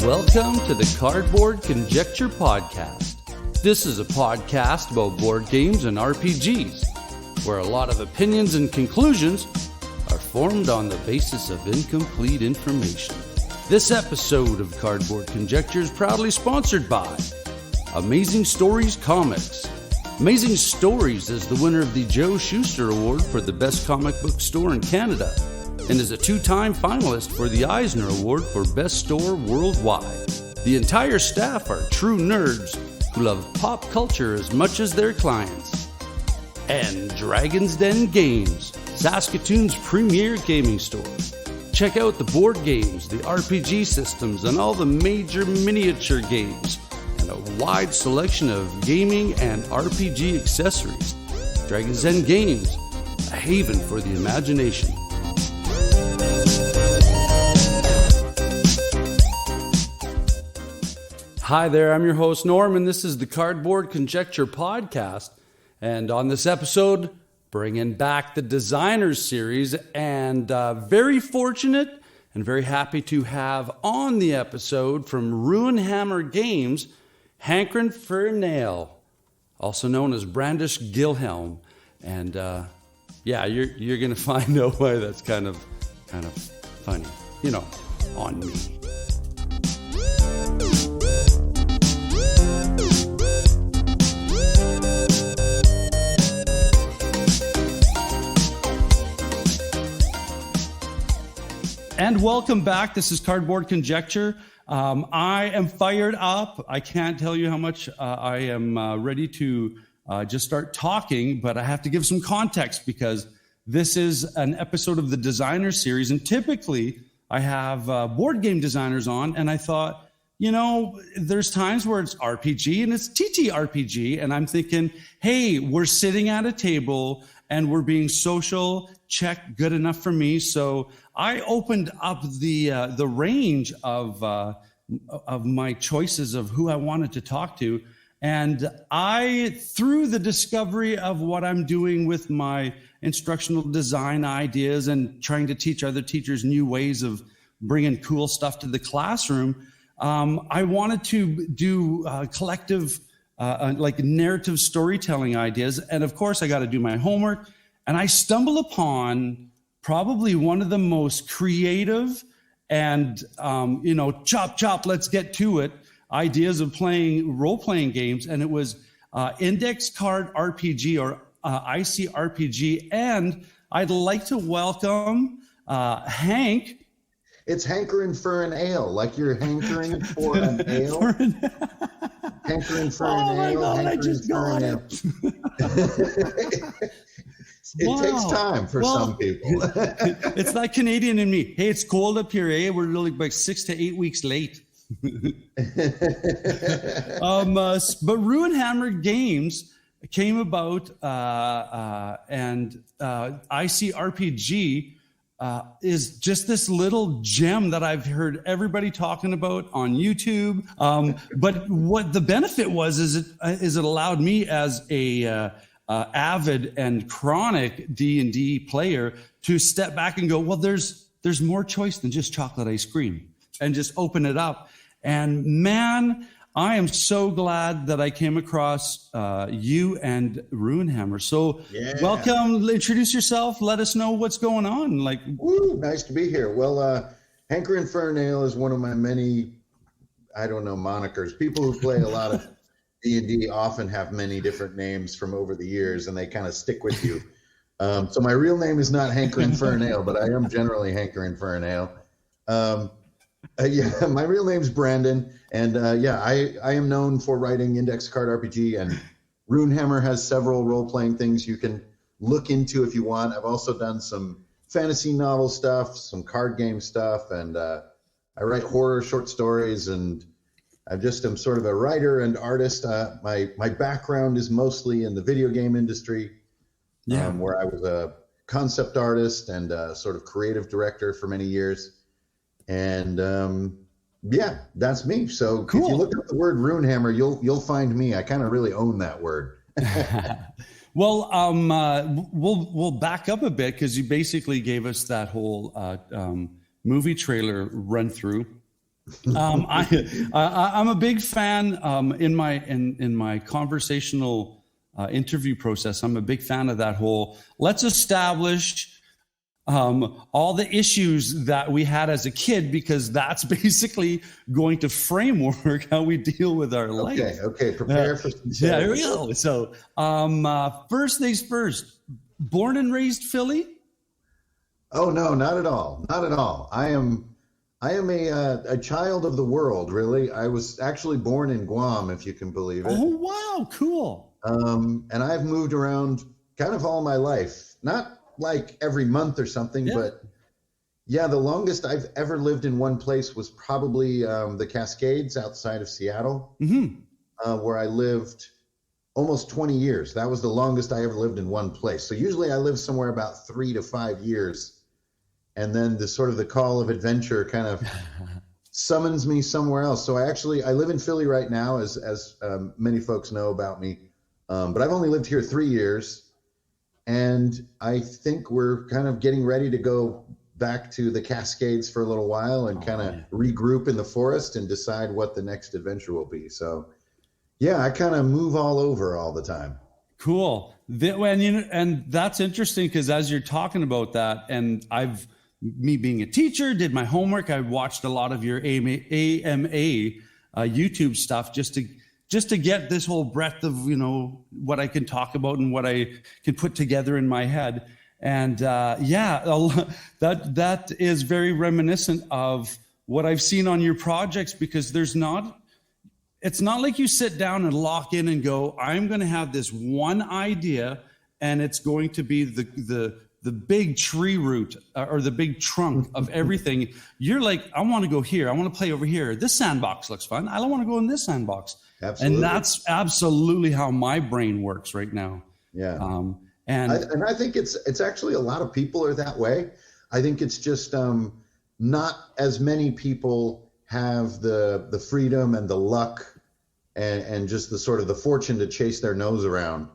Welcome to the Cardboard Conjecture Podcast. This is a podcast about board games and RPGs, where a lot of opinions and conclusions are formed on the basis of incomplete information. This episode of Cardboard Conjecture is proudly sponsored by Amazing Stories Comics. Amazing Stories is the winner of the Joe Shuster Award for the best comic book store in Canada, and is a two-time finalist for the Eisner Award for Best Store Worldwide. The entire staff are true nerds who love pop culture as much as their clients. And Dragon's Den Games, Saskatoon's premier gaming store. Check out the board games, the RPG systems, and all the major miniature games, and a wide selection of gaming and RPG accessories. Dragon's Den Games, a haven for the imagination. Hi there, I'm your host Norm, and this is the Cardboard Conjecture Podcast. And on this episode, bringing back the Designers series, and very fortunate and very happy to have on the episode from Runehammer Games, Hankerin Ferinale, also known as Brandish Gilhelm. And you're going to find out why that's kind of funny, on me. And welcome back. This is Cardboard Conjecture. I am fired up. I can't tell you how much I am ready to just start talking, but I have to give some context because this is an episode of the Designer series. And typically I have board game designers on, and I thought, there's times where it's RPG and it's TTRPG. And I'm thinking, hey, we're sitting at a table and we're being social. Check, good enough for me. So I opened up the range of my choices of who I wanted to talk to, and through the discovery of what I'm doing with my instructional design ideas and trying to teach other teachers new ways of bringing cool stuff to the classroom, I wanted to do collective narrative storytelling ideas, and of course I got to do my homework, and I stumbled upon probably one of the most creative and, chop, let's get to it, ideas of playing role-playing games. And it was Index Card RPG, or ICRPG. And I'd like to welcome Hank. It's Hankerin Ferinale, like you're hankering for an ale. Hankerin Ferinale. Oh my God, I just got it. It takes time for some people. It's that Canadian in me. Hey, it's cold up here, eh? We're really like 6 to 8 weeks late. But Runehammer Games came about, and ICRPG is just this little gem that I've heard everybody talking about on YouTube. But what the benefit was is it allowed me as a avid and chronic D&D player to step back and go, well, there's more choice than just chocolate ice cream, and just open it up. And man, I am so glad that I came across you and Runehammer. So Welcome, introduce yourself, let us know what's going on. Nice to be here. Well, Hankerin Ferinale is one of my many, monikers. People who play a lot of D&D often have many different names from over the years, and they kind of stick with you. So my real name is not Hankerin Ferinale, but I am generally Hankerin Ferinale. My real name's Brandon, and I am known for writing Index Card RPG, and Runehammer has several role-playing things you can look into if you want. I've also done some fantasy novel stuff, some card game stuff, and I write horror short stories, and I just am sort of a writer and artist. My background is mostly in the video game industry, where I was a concept artist and sort of creative director for many years. And that's me. So cool. If you look up the word Runehammer, you'll find me. I kind of really own that word. Well, we'll back up a bit because you basically gave us that whole movie trailer run through. I'm a big fan in my conversational interview process. I'm a big fan of that whole let's establish all the issues that we had as a kid, because that's basically going to framework how we deal with our life. Okay. Prepare for some. Yeah, here we go. So, first things first. Born and raised Philly? Oh no, not at all. Not at all. I am a child of the world, really. I was actually born in Guam, if you can believe it. Oh wow, cool. And I've moved around kind of all my life. Not like every month or something, but yeah, the longest I've ever lived in one place was probably the Cascades outside of Seattle, where I lived almost 20 years. That was the longest I ever lived in one place. So usually I live somewhere about 3 to 5 years, and then the sort of the call of adventure kind of summons me somewhere else. So I live in Philly right now, as many folks know about me, but I've only lived here 3 years. And I think we're kind of getting ready to go back to the Cascades for a little while and regroup in the forest and decide what the next adventure will be. So, yeah, I kind of move all over all the time. Cool. And that's interesting, because as you're talking about that, and me being a teacher, did my homework. I watched a lot of your AMA YouTube stuff just to get this whole breadth of, what I can talk about and what I can put together in my head. And that is very reminiscent of what I've seen on your projects, because it's not like you sit down and lock in and go, I'm going to have this one idea and it's going to be the big tree root or the big trunk of everything. You're like, I want to go here. I want to play over here. This sandbox looks fun. I don't want to go in this sandbox. Absolutely. And that's absolutely how my brain works right now. Yeah. And I think it's actually a lot of people are that way. I think it's just not as many people have the freedom and the luck and just the sort of the fortune to chase their nose around.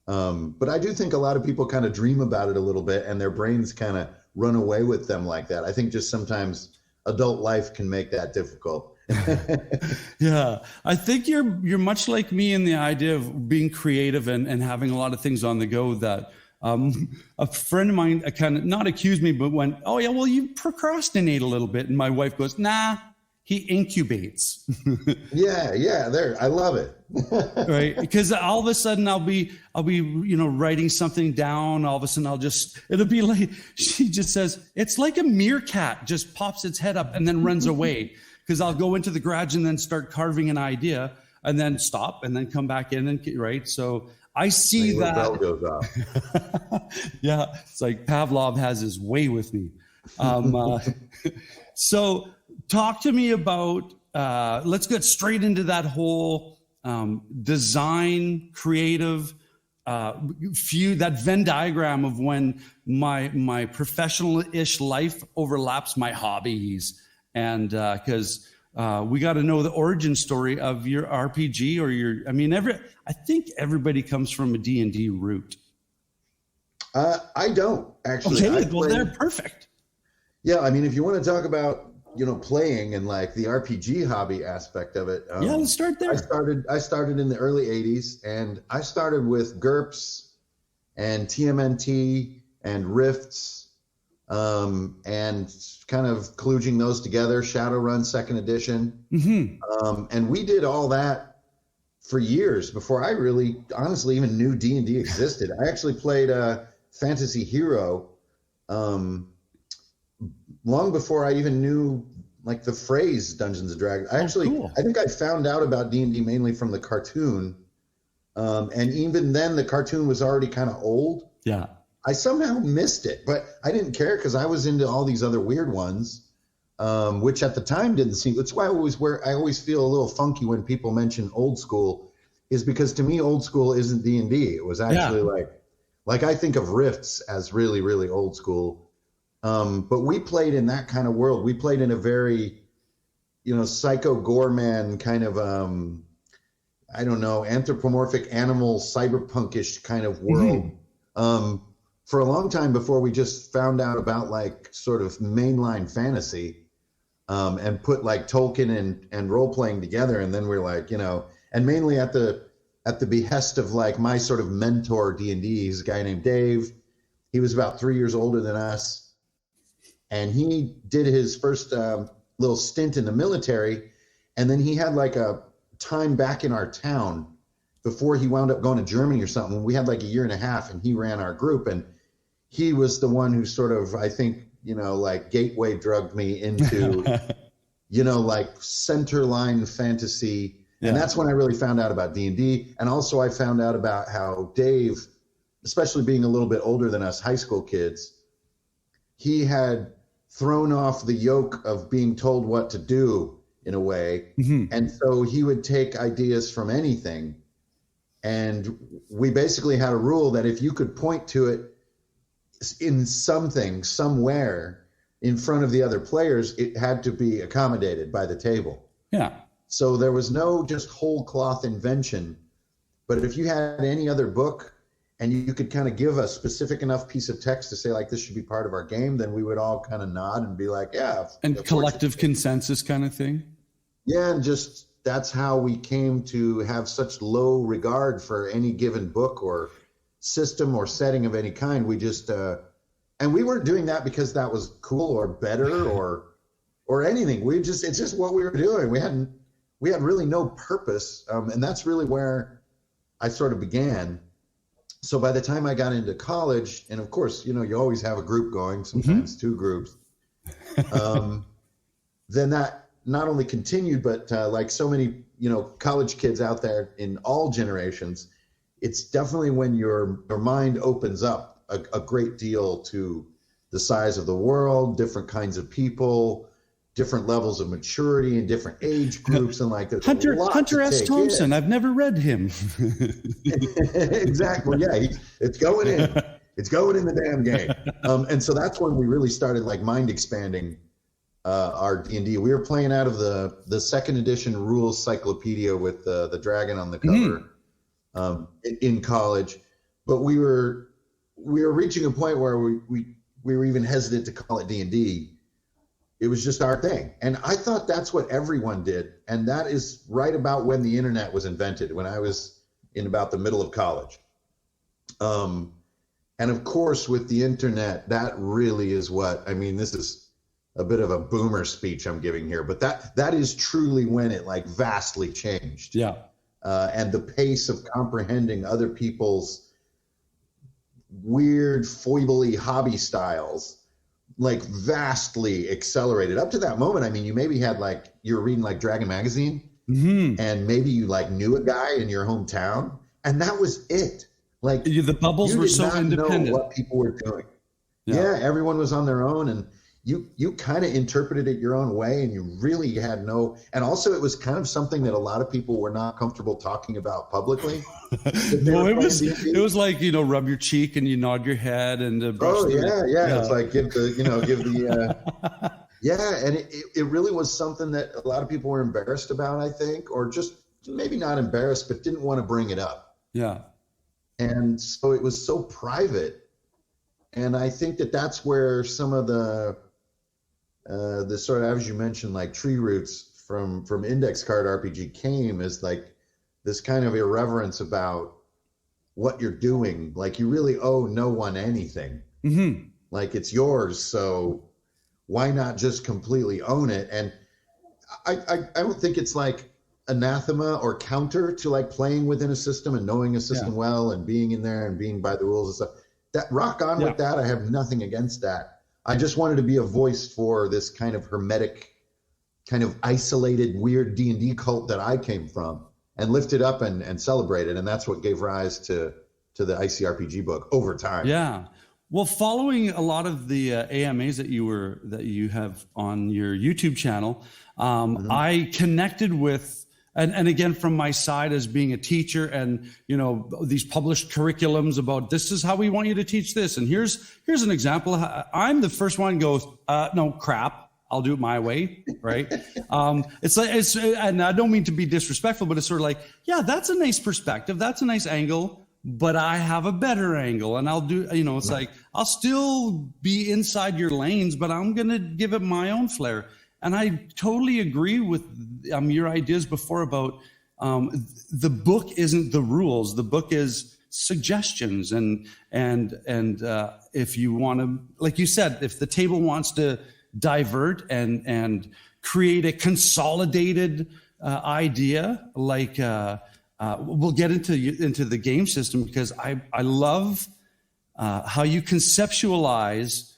But I do think a lot of people kind of dream about it a little bit, and their brains kind of run away with them like that. I think just sometimes adult life can make that difficult. Yeah, I think you're much like me in the idea of being creative and having a lot of things on the go. That a friend of mine kind of not accused me, but went, "Oh yeah, well you procrastinate a little bit," and my wife goes, "Nah, he incubates." Yeah, there, I love it. Right, because all of a sudden I'll be writing something down. All of a sudden it'll be like, she just says, it's like a meerkat just pops its head up and then runs away. Because I'll go into the garage and then start carving an idea and then stop and then come back in right. So I see that. Bell goes off. Yeah, it's like Pavlov has his way with me. So talk to me about. Let's get straight into that whole design, creative, that Venn diagram of when my professional-ish life overlaps my hobbies. And because we got to know the origin story of your RPG I think everybody comes from a D&D root. I don't actually. Okay, well, they're perfect. Yeah, I mean, if you want to talk about playing and like the RPG hobby aspect of it. Let's start there. I started in the early 80s, and I started with GURPS and TMNT and Rifts. And kind of kludging those together, Shadowrun 2nd edition. And we did all that for years before I really, honestly, even knew D&D existed. I actually played Fantasy Hero long before I even knew like the phrase Dungeons and Dragons. I think I found out about D&D mainly from the cartoon. And even then the cartoon was already kind of old. Yeah. I somehow missed it, but I didn't care because I was into all these other weird ones, which at the time didn't seem. That's why I always feel a little funky when people mention old school, is because to me old school isn't D&D. It was actually like I think of Rifts as really, really old school. But we played in that kind of world. We played in a very, psycho Gorman kind of I don't know, anthropomorphic animal cyberpunkish kind of world. For a long time before we just found out about like sort of mainline fantasy. and put like Tolkien and role playing together. And then we're like, and mainly at the behest of like my sort of mentor D&D, he's a guy named Dave. He was about 3 years older than us, and he did his first little stint in the military, and then he had like a time back in our town before he wound up going to Germany or something. We had like a year and a half, and he ran our group, and he was the one who sort of, I think, like gateway drugged me into, like centerline fantasy. Yeah. And that's when I really found out about D&D. And also I found out about how Dave, especially being a little bit older than us high school kids, he had thrown off the yoke of being told what to do in a way. Mm-hmm. And so he would take ideas from anything. And we basically had a rule that if you could point to it in something, somewhere in front of the other players, it had to be accommodated by the table. Yeah. So there was no just whole cloth invention. But if you had any other book and you could kind of give a specific enough piece of text to say, like, this should be part of our game, then we would all kind of nod and be like, yeah. And collective consensus kind of thing? Yeah, and just that's how we came to have such low regard for any given book or system or setting of any kind. We just, and we weren't doing that because that was cool or better or anything. It's just what we were doing. We had really no purpose. And that's really where I sort of began. So by the time I got into college, and of course, you always have a group going, sometimes two groups, then that not only continued, but like so many, college kids out there in all generations, it's definitely when your mind opens up a great deal to the size of the world, different kinds of people, different levels of maturity and different age groups, and like Hunter S. Thompson. I've never read him. Exactly. Yeah, it's going in. It's going in the damn game. And so that's when we really started like mind expanding our D&D. We were playing out of the second edition rules cyclopedia with the dragon on the cover in college, but we were reaching a point where we were even hesitant to call it D&D. It was just our thing. And I thought that's what everyone did. And that is right about when the internet was invented, when I was in about the middle of college. And of course, with the internet, that really is this is a bit of a boomer speech I'm giving here, but that is truly when it like vastly changed. Yeah. And the pace of comprehending other people's weird, foible-y hobby styles like vastly accelerated. Up to that moment, you maybe had like, you were reading like Dragon Magazine, and maybe you like knew a guy in your hometown, and that was it. Like the bubbles were so independent. Know what people were doing. Yeah, everyone was on their own, and you kind of interpreted it your own way, and you really had and also it was kind of something that a lot of people were not comfortable talking about publicly. Well, it was like, rub your cheek and you nod your head and brush yeah. It's like give the and it really was something that a lot of people were embarrassed about, I think, or just maybe not embarrassed, but didn't want to bring it up. Yeah. And so it was so private. And I think that's where some of the sort of, as you mentioned, like tree roots from index card RPG came, is like this kind of irreverence about what you're doing. Like you really owe no one anything. Mm-hmm. Like it's yours. So why not just completely own it? And I don't think it's like anathema or counter to like playing within a system and knowing a system well and being in there and being by the rules and stuff. That rock on with that. I have nothing against that. I just wanted to be a voice for this kind of hermetic, kind of isolated, weird D&D cult that I came from, and lift it up and celebrate it. And that's what gave rise to the ICRPG book over time. Yeah. Well, following a lot of the AMAs that you have on your YouTube channel, I connected with, and again, from my side as being a teacher and, these published curriculums about this is how we want you to teach this. And here's an example. I'm the first one who goes, no, crap, I'll do it my way. Right. And I don't mean to be disrespectful, but it's sort of like, yeah, that's a nice perspective. That's a nice angle, but I have a better angle, and I'll do, it's like, I'll still be inside your lanes, but I'm going to give it my own flair. And I totally agree with your ideas before about the book isn't the rules. The book is suggestions. And if you want to, like you said, if the table wants to divert and create a consolidated idea, like we'll get into the game system, because I love how you conceptualize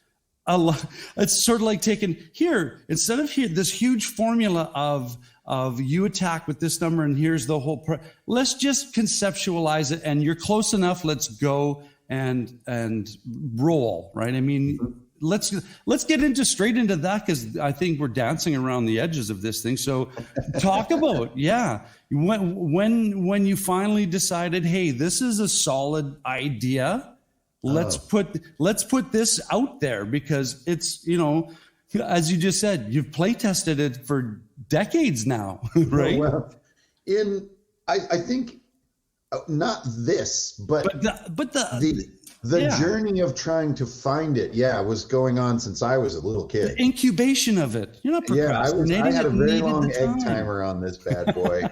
a lot. It's sort of like taking here, instead of this huge formula of you attack with this number and here's the whole let's just conceptualize it, and you're close enough, let's go and roll, right? I mean, let's get straight into that, because I think we're dancing around the edges of this thing. So talk about, when you finally decided, hey, this is a solid idea, let's put this out there, because it's, as you just said, you've play tested it for decades now, right? Well, I think not this, but the journey of trying to find it, was going on since I was a little kid. The incubation of it. You're not procrastinating. I had a very long egg timer on this bad boy.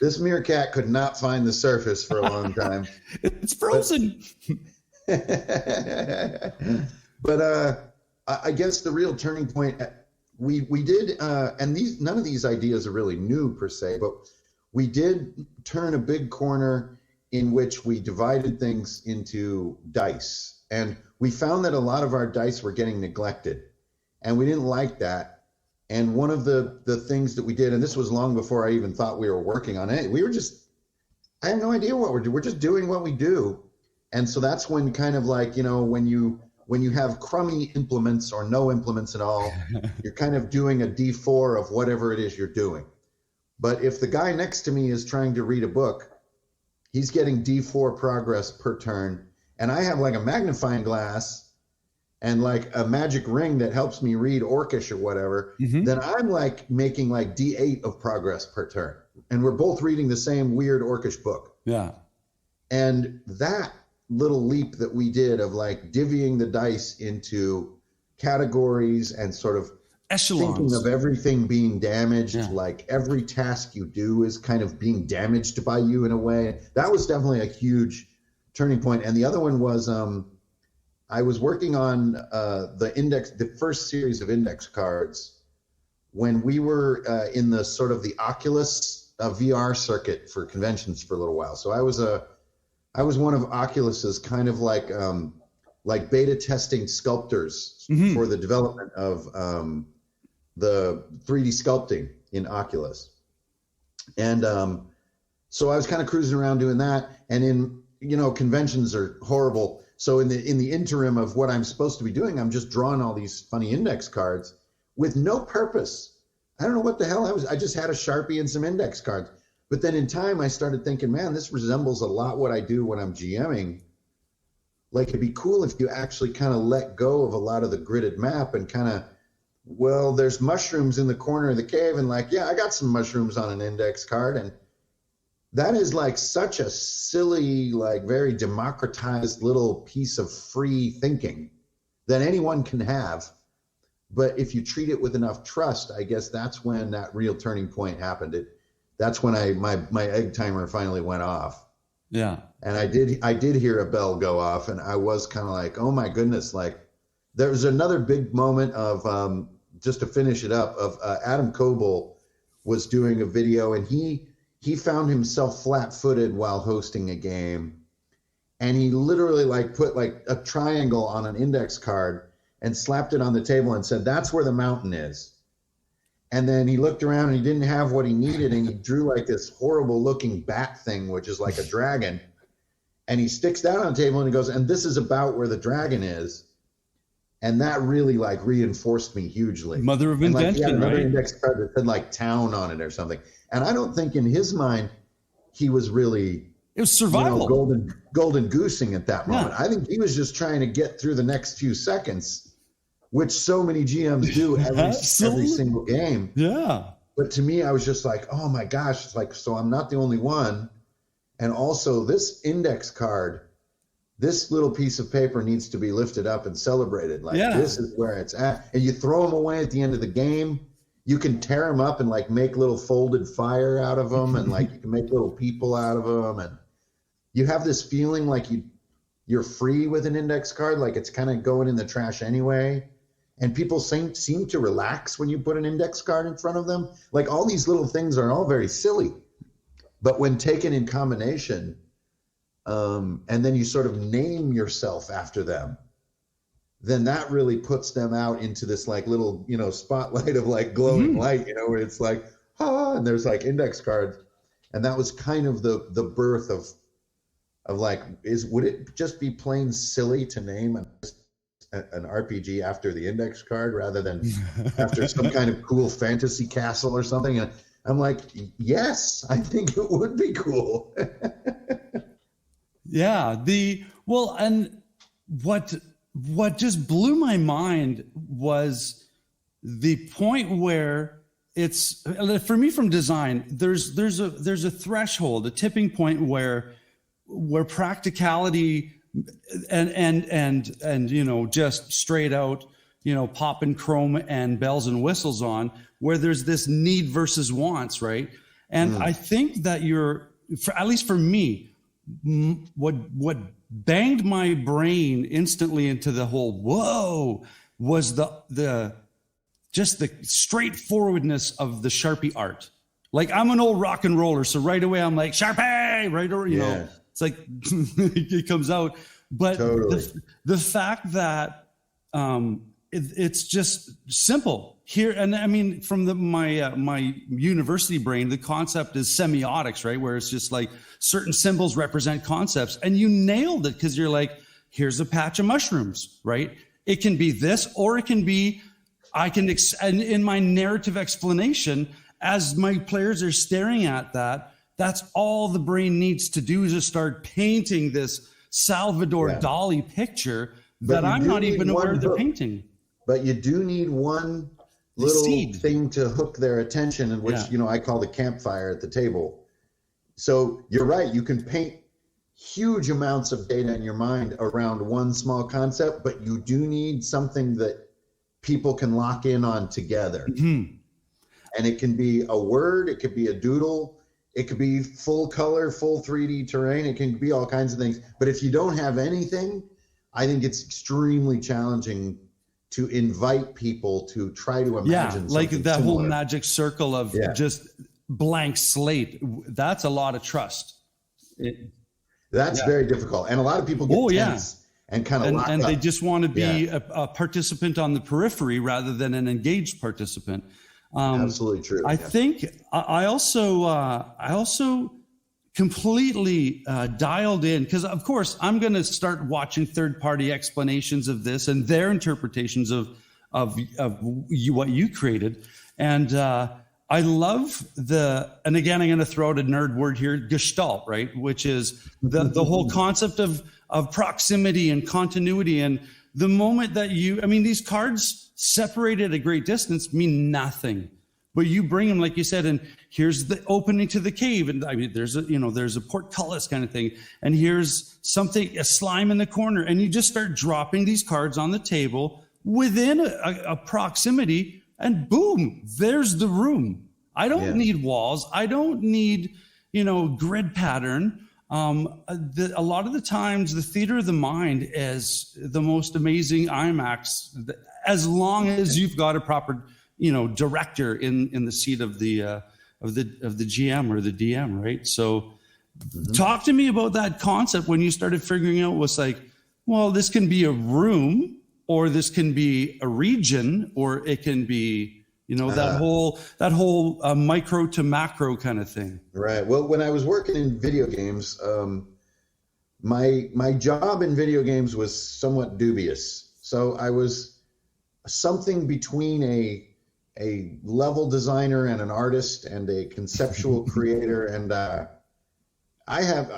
This meerkat could not find the surface for a long time. It's frozen. But I guess the real turning point, we did, and none of these ideas are really new per se, but we did turn a big corner in which we divided things into dice. And we found that a lot of our dice were getting neglected, and we didn't like that. And one of the things that we did, and this was long before I even thought we were working on it, I have no idea what we're doing. We're just doing what we do. And so that's when kind of like, when you have crummy implements or no implements at all, you're kind of doing a D4 of whatever it is you're doing. But if the guy next to me is trying to read a book, he's getting D4 progress per turn, and I have like a magnifying glass and like a magic ring that helps me read Orcish or whatever, then I'm like making like D8 of progress per turn. And we're both reading the same weird Orcish book. Yeah. And that little leap that we did of like divvying the dice into categories and sort of echelons, thinking of everything being damaged, like every task you do is kind of being damaged by you in a way. That was definitely a huge turning point. And the other one was I was working on the first series of index cards when we were in the sort of the Oculus VR circuit for conventions for a little while. So I was one of Oculus's kind of like beta testing sculptors for the development of the 3D sculpting in Oculus. And so I was kind of cruising around doing that. And conventions are horrible. So in the interim of what I'm supposed to be doing, I'm just drawing all these funny index cards with no purpose. I don't know what the hell I just had a Sharpie and some index cards. But then in time, I started thinking, man, this resembles a lot what I do when I'm GMing. Like, it'd be cool if you actually kind of let go of a lot of the gridded map and kind of, well, there's mushrooms in the corner of the cave. And like, I got some mushrooms on an index card. And that is like such a silly, like very democratized little piece of free thinking that anyone can have. But if you treat it with enough trust, I guess that's when that real turning point happened. That's when my egg timer finally went off. Yeah. And I did hear a bell go off, and I was kind of like, oh my goodness. Like, there was another big moment of, just to finish it up, of Adam Coble was doing a video, and he found himself flat-footed while hosting a game. And he literally like put like a triangle on an index card and slapped it on the table and said, that's where the mountain is. And then he looked around and he didn't have what he needed, and he drew like this horrible looking bat thing, which is like a dragon. And he sticks that on the table and he goes, and this is about where the dragon is. And that really like reinforced me hugely. Mother of invention, he had another right? index card that said like town on it or something. And I don't think in his mind he was really, it was survival, golden goosing at that moment. Yeah. I think he was just trying to get through the next few seconds, which so many GMs do every single game. Yeah. But to me, I was just like, oh my gosh, it's like, so I'm not the only one. And also this index card, this little piece of paper needs to be lifted up and celebrated. Like, this is where it's at. And you throw them away at the end of the game. you can tear them up and like make little folded fire out of them, and like you can make little people out of them, and you have this feeling like you're free with an index card, like it's kind of going in the trash anyway. And people seem to relax when you put an index card in front of them. Like all these little things are all very silly, but when taken in combination, and then you sort of name yourself after them, then that really puts them out into this like little, spotlight of like glowing light, where it's like, and there's like index cards. And that was kind of the birth of like, would it just be plain silly to name an RPG after the index card rather than after some kind of cool fantasy castle or something? And I'm like, yes, I think it would be cool. Yeah. And what just blew my mind was the point where it's, for me, from design, there's a threshold, a tipping point where practicality and just straight out, popping chrome and bells and whistles on, where there's this need versus wants, right? And I think that at least for me, what banged my brain instantly into the whole whoa was the straightforwardness of the Sharpie art. Like, I'm an old rock and roller, so right away I'm like, Sharpie, right? Or it's like it comes out. But totally. The fact that it's just simple here, and I mean, from my university brain, the concept is semiotics, right? Where it's just like certain symbols represent concepts, and you nailed it, because you're like, here's a patch of mushrooms, right? It can be this, or it can be, and in my narrative explanation, as my players are staring at that, that's all the brain needs to do, is just start painting this Salvador Dali picture that I'm not even aware they're painting. But you do need one little thing to hook their attention, and which I call the campfire at the table. So you're right, you can paint huge amounts of data in your mind around one small concept, but you do need something that people can lock in on together. Mm-hmm. And it can be a word, it could be a doodle, it could be full color, full 3D terrain, it can be all kinds of things. But if you don't have anything, I think it's extremely challenging to invite people to try to imagine something like that similar. Whole magic circle of just blank slate. That's a lot of trust. That's very difficult. And a lot of people get tense and kind of lock and up. they just want to be a participant on the periphery rather than an engaged participant. Absolutely true. I think I also completely dialed in, because of course I'm going to start watching third-party explanations of this and their interpretations of what you created, and I love and again, I'm going to throw out a nerd word here, Gestalt, right? Which is the whole concept of proximity and continuity. And the moment that these cards separated at a great distance mean nothing, but you bring them, like you said, and here's the opening to the cave, and there's a portcullis kind of thing, and here's a slime in the corner, and you just start dropping these cards on the table within a proximity, and boom, there's the room. I don't need walls. I don't need, grid pattern. A lot of the times, the theater of the mind is the most amazing IMAX, as long as you've got a proper, director in the seat of the GM or the DM, right? So, talk to me about that concept when you started figuring out what's like, well, this can be a room, or this can be a region, or it can be, that whole micro to macro kind of thing. Right. Well, when I was working in video games, my job in video games was somewhat dubious. So I was something between a level designer and an artist and a conceptual creator, and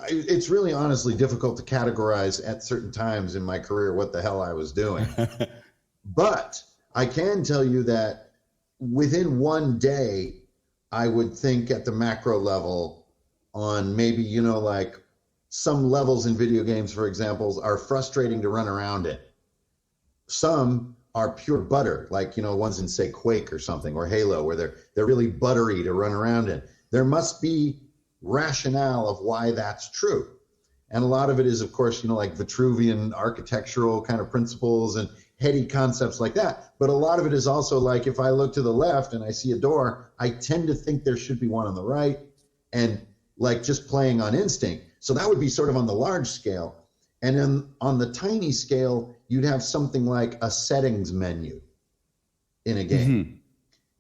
it's really honestly difficult to categorize at certain times in my career what the hell I was doing. But I can tell you that within one day, I would think at the macro level on maybe, like some levels in video games, for example, are frustrating to run around it. Some are pure butter, like, ones in, say, Quake or something, or Halo, where they're really buttery to run around in. There must be rationale of why that's true. And a lot of it is, of course, like Vitruvian architectural kind of principles and heady concepts like that. But a lot of it is also like, if I look to the left and I see a door, I tend to think there should be one on the right, and like just playing on instinct. So that would be sort of on the large scale. And then on the tiny scale, you'd have something like a settings menu in a game. Mm-hmm.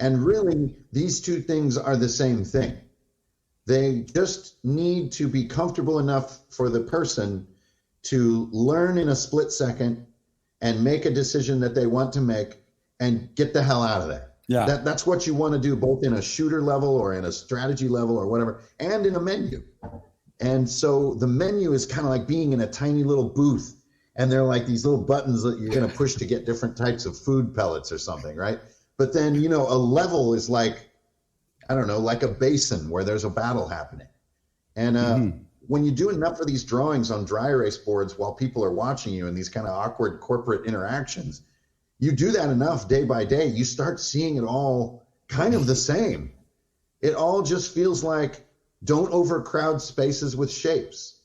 And really, these two things are the same thing. They just need to be comfortable enough for the person to learn in a split second and make a decision that they want to make and get the hell out of there. Yeah. That's what you want to do, both in a shooter level or in a strategy level or whatever, and in a menu. And so the menu is kind of like being in a tiny little booth, and they're like these little buttons that you're going to push to get different types of food pellets or something, right? But then, a level is like, I don't know, like a basin where there's a battle happening. And when you do enough of these drawings on dry erase boards while people are watching you in these kind of awkward corporate interactions, you do that enough day by day, you start seeing it all kind of the same. It all just feels like, don't overcrowd spaces with shapes.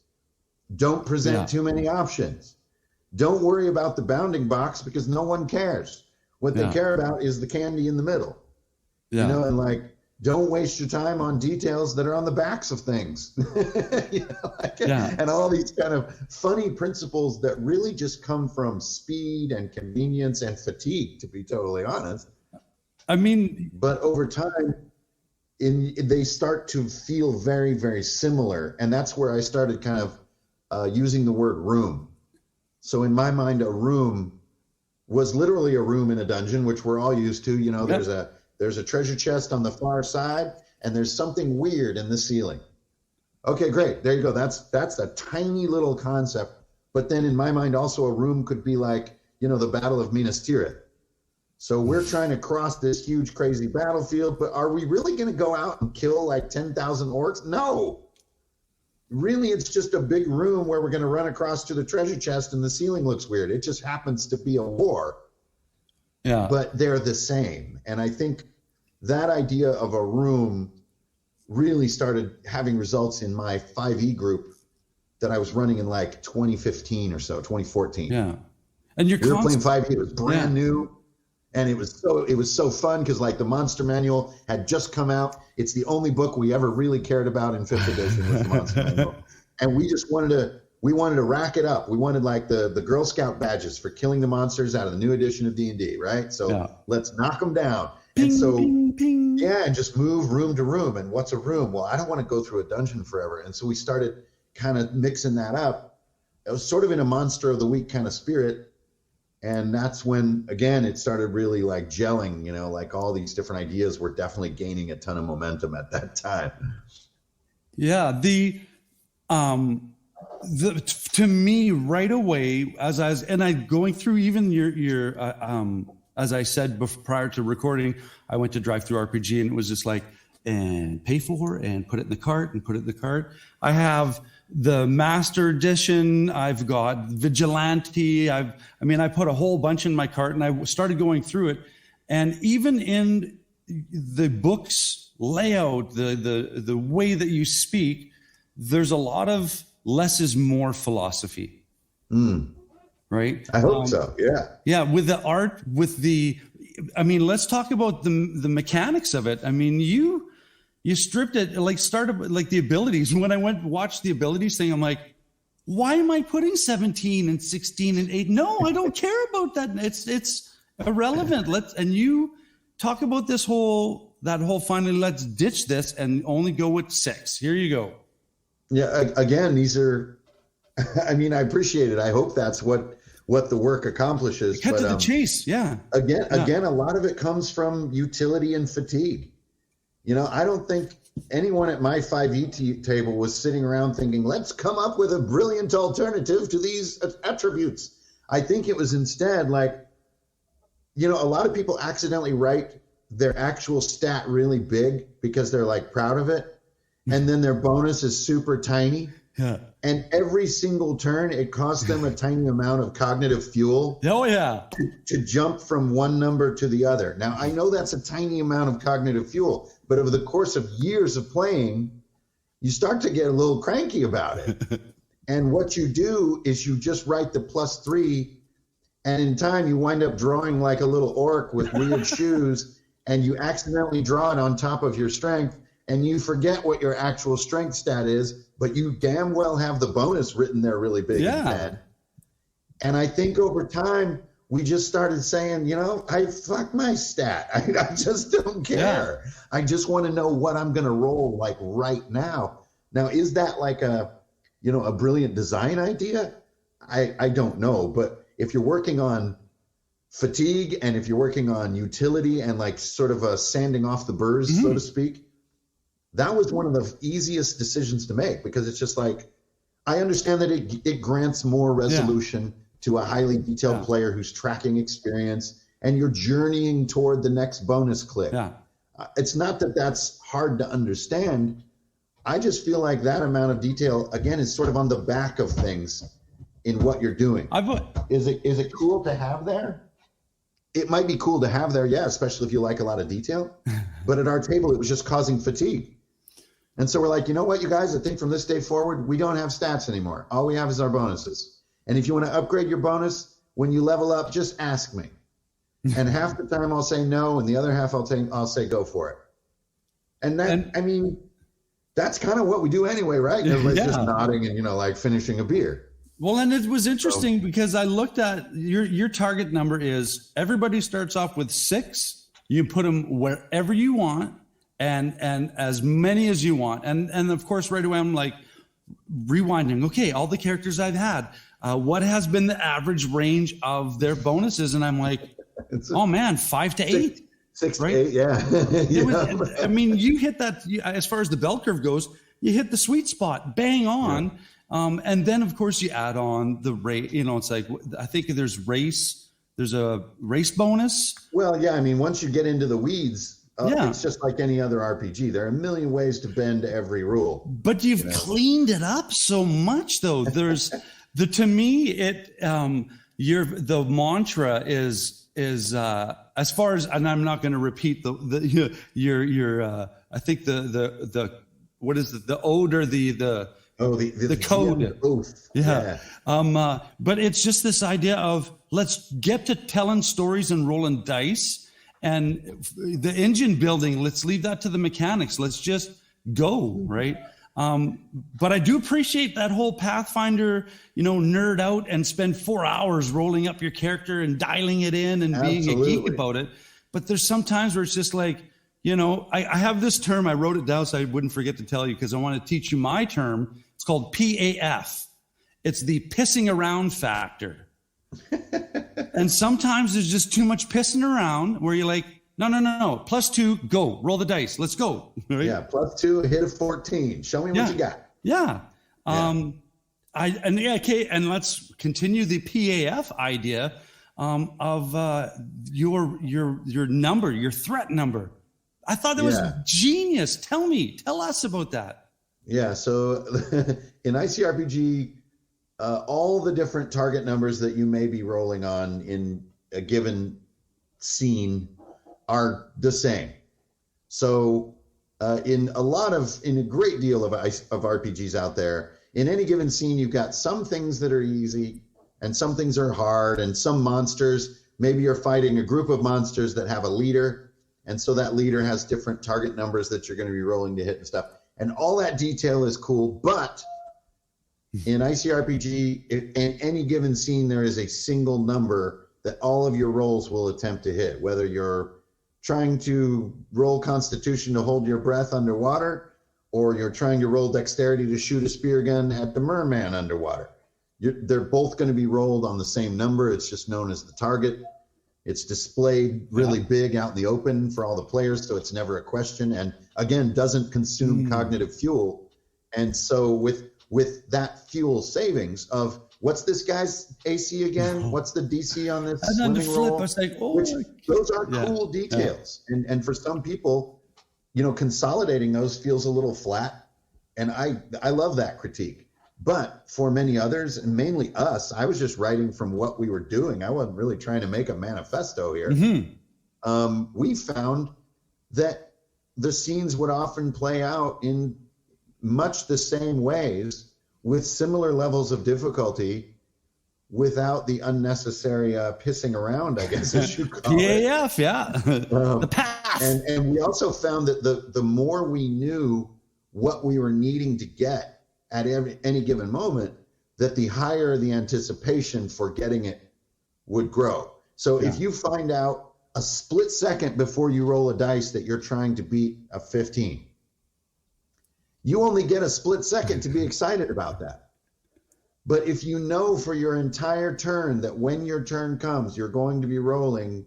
Don't present too many options. Don't worry about the bounding box because no one cares. What they care about is the candy in the middle. Yeah. And like, don't waste your time on details that are on the backs of things. And all these kind of funny principles that really just come from speed and convenience and fatigue, to be totally honest. I mean, but over time, they start to feel very, very similar. And that's where I started kind of using the word room. So in my mind, a room was literally a room in a dungeon, which we're all used to. There's a treasure chest on the far side, and there's something weird in the ceiling. Okay, great. There you go. That's a tiny little concept. But then in my mind, also a room could be like, the Battle of Minas Tirith. So we're trying to cross this huge, crazy battlefield, but are we really going to go out and kill like 10,000 orcs? No. Really, it's just a big room where we're going to run across to the treasure chest and the ceiling looks weird. It just happens to be a war. Yeah. But they're the same. And I think that idea of a room really started having results in my 5e group that I was running in like 2015 or so, 2014. Yeah. And we were playing 5e. It was brand new. And it was so fun because like the monster manual had just come out. It's the only book we ever really cared about in 5th edition was the monster manual. And we just wanted to rack it up. We wanted like the Girl Scout badges for killing the monsters out of the new edition of D&D, right? So let's knock them down. Ping, and so, ping, ping. And just move room to room. And what's a room? Well, I don't want to go through a dungeon forever. And so we started kind of mixing that up. It was sort of in a Monster of the Week kind of spirit. And that's when, again, it started really like gelling, like all these different ideas were definitely gaining a ton of momentum at that time. Yeah. To me right away, as I going through even your as I said prior to recording, I went to drivethrurpg and it was just like, and pay for and put it in the cart and put it in the cart. I have the master edition. I've got Vigilante. I put a whole bunch in my cart and I started going through it. And even in the book's layout, the way that you speak, there's a lot of less is more philosophy. Right? I hope so. Yeah. Yeah. With the art, let's talk about the mechanics of it. I mean, you stripped it, like started like the abilities. When I went watch the abilities thing, I'm like, why am I putting 17 and 16 and 8? No, I don't care about that. It's irrelevant. And you talk about finally let's ditch this and only go with 6. Here you go. Yeah, again, these are, I appreciate it. I hope that's what the work accomplishes. Cut to the chase, yeah. Again, a lot of it comes from utility and fatigue. I don't think anyone at my 5e table was sitting around thinking, let's come up with a brilliant alternative to these attributes. I think it was instead like, a lot of people accidentally write their actual stat really big because they're like proud of it. And then their bonus is super tiny. Yeah. And every single turn, it costs them a tiny amount of cognitive fuel Oh, yeah. to jump from one number to the other. Now, I know that's a tiny amount of cognitive fuel, but over the course of years of playing, you start to get a little cranky about it. And what you do is you just write the +3, and in time you wind up drawing like a little orc with weird shoes, and you accidentally draw it on top of your strength, and you forget what your actual strength stat is, but you damn well have the bonus written there really big in red. And I think over time, we just started saying, I fuck my stat. I just don't care. Yeah. I just want to know what I'm going to roll like right now. Now, is that like a brilliant design idea? I don't know. But if you're working on fatigue and if you're working on utility and like sort of a sanding off the burrs, so to speak, that was one of the easiest decisions to make, because it's just like, I understand that it grants more resolution to a highly detailed player who's tracking experience, and you're journeying toward the next bonus click. Yeah. It's not that that's hard to understand. I just feel like that amount of detail, again, is sort of on the back of things in what you're doing. Is it cool to have there? It might be cool to have there, yeah, especially if you like a lot of detail. But at our table, it was just causing fatigue. And so we're like, you know what, you guys, I think from this day forward, we don't have stats anymore. All we have is our bonuses. And if you want to upgrade your bonus, when you level up, just ask me. And half the time I'll say no, and the other half I'll say go for it. And I mean, that's kind of what we do anyway, right? Everybody's just nodding and, like finishing a beer. Well, and it was interesting because I looked at your target number is everybody starts off with 6. You put them wherever you want and as many as you want. And of course, right away, I'm like rewinding. Okay, all the characters I've had, what has been the average range of their bonuses? And I'm like, oh man, 5 to 8. 6 right? to 8, yeah. I mean, you hit that, as far as the bell curve goes, you hit the sweet spot, bang on. Yeah. And then, of course, you add on the rate. It's like, I think there's a race bonus. Well, yeah, I mean, once you get into the weeds, it's just like any other RPG. There are a million ways to bend every rule. But you've cleaned it up so much, though. There's to me, the mantra is as far as, and I'm not going to repeat your I think the what is it, the ode or the code. Oath. Yeah. But it's just this idea of let's get to telling stories and rolling dice, and the engine building, let's leave that to the mechanics. Let's just go, right? But I do appreciate that whole Pathfinder, nerd out and spend 4 hours rolling up your character and dialing it in and being a geek about it. But there's some times where it's just like, I have this term, I wrote it down so I wouldn't forget to tell you because I want to teach you my term. It's called PAF. It's the pissing around factor. And sometimes there's just too much pissing around where you're like, no. +2, go. Roll the dice. Let's go. Right? Yeah, +2, hit a 14. Show me what you got. Yeah. And let's continue the PAF idea of your number, your threat number. I thought that was genius. Tell us about that. Yeah, so in ICRPG, all the different target numbers that you may be rolling on in a given scene are the same. So in a great deal of RPGs out there, in any given scene, you've got some things that are easy and some things are hard, and some monsters, maybe you're fighting a group of monsters that have a leader, and so that leader has different target numbers that you're going to be rolling to hit and stuff. And all that detail is cool, but in ICRPG, in any given scene, there is a single number that all of your rolls will attempt to hit, whether you're trying to roll Constitution to hold your breath underwater, or you're trying to roll Dexterity to shoot a spear gun at the merman underwater. They're both going to be rolled on the same number. It's just known as the target. It's displayed really big out in the open for all the players, so it's never a question, and again, doesn't consume cognitive fuel. And so with that fuel savings of what's this guy's AC again? What's the DC on this swimming roll? I was like, those are cool details. And for some people, consolidating those feels a little flat. And I love that critique. But for many others, and mainly us, I was just writing from what we were doing. I wasn't really trying to make a manifesto here. We found that the scenes would often play out in much the same ways with similar levels of difficulty without the unnecessary pissing around, I guess I should call PAF, it. Yeah. The path. And we also found that the more we knew what we were needing to get at any given moment, that the higher the anticipation for getting it would grow. So if you find out a split second before you roll a dice that you're trying to beat a 15, you only get a split second to be excited about that. But if you know for your entire turn that when your turn comes, you're going to be rolling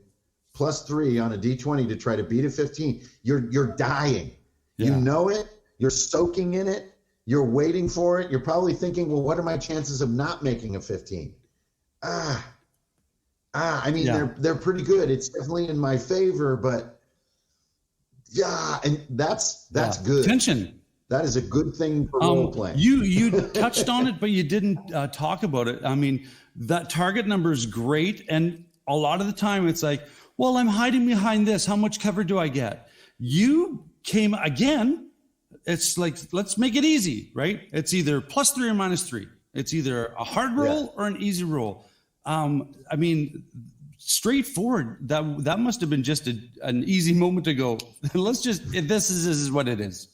+3 on a D20 to try to beat a 15, you're dying. Yeah. You know it. You're soaking in it. You're waiting for it. You're probably thinking, well, what are my chances of not making a 15? I mean, they're pretty good. It's definitely in my favor, but and that's good. Tension. That is a good thing for role playing. You touched on it, but you didn't talk about it. I mean, that target number is great. And a lot of the time it's like, well, I'm hiding behind this. How much cover do I get? You came again. It's like, let's make it easy, right? It's either +3 or -3. It's either a hard roll or an easy roll. I mean, straightforward. That must have been just an easy moment to go. Let's just, this is what it is.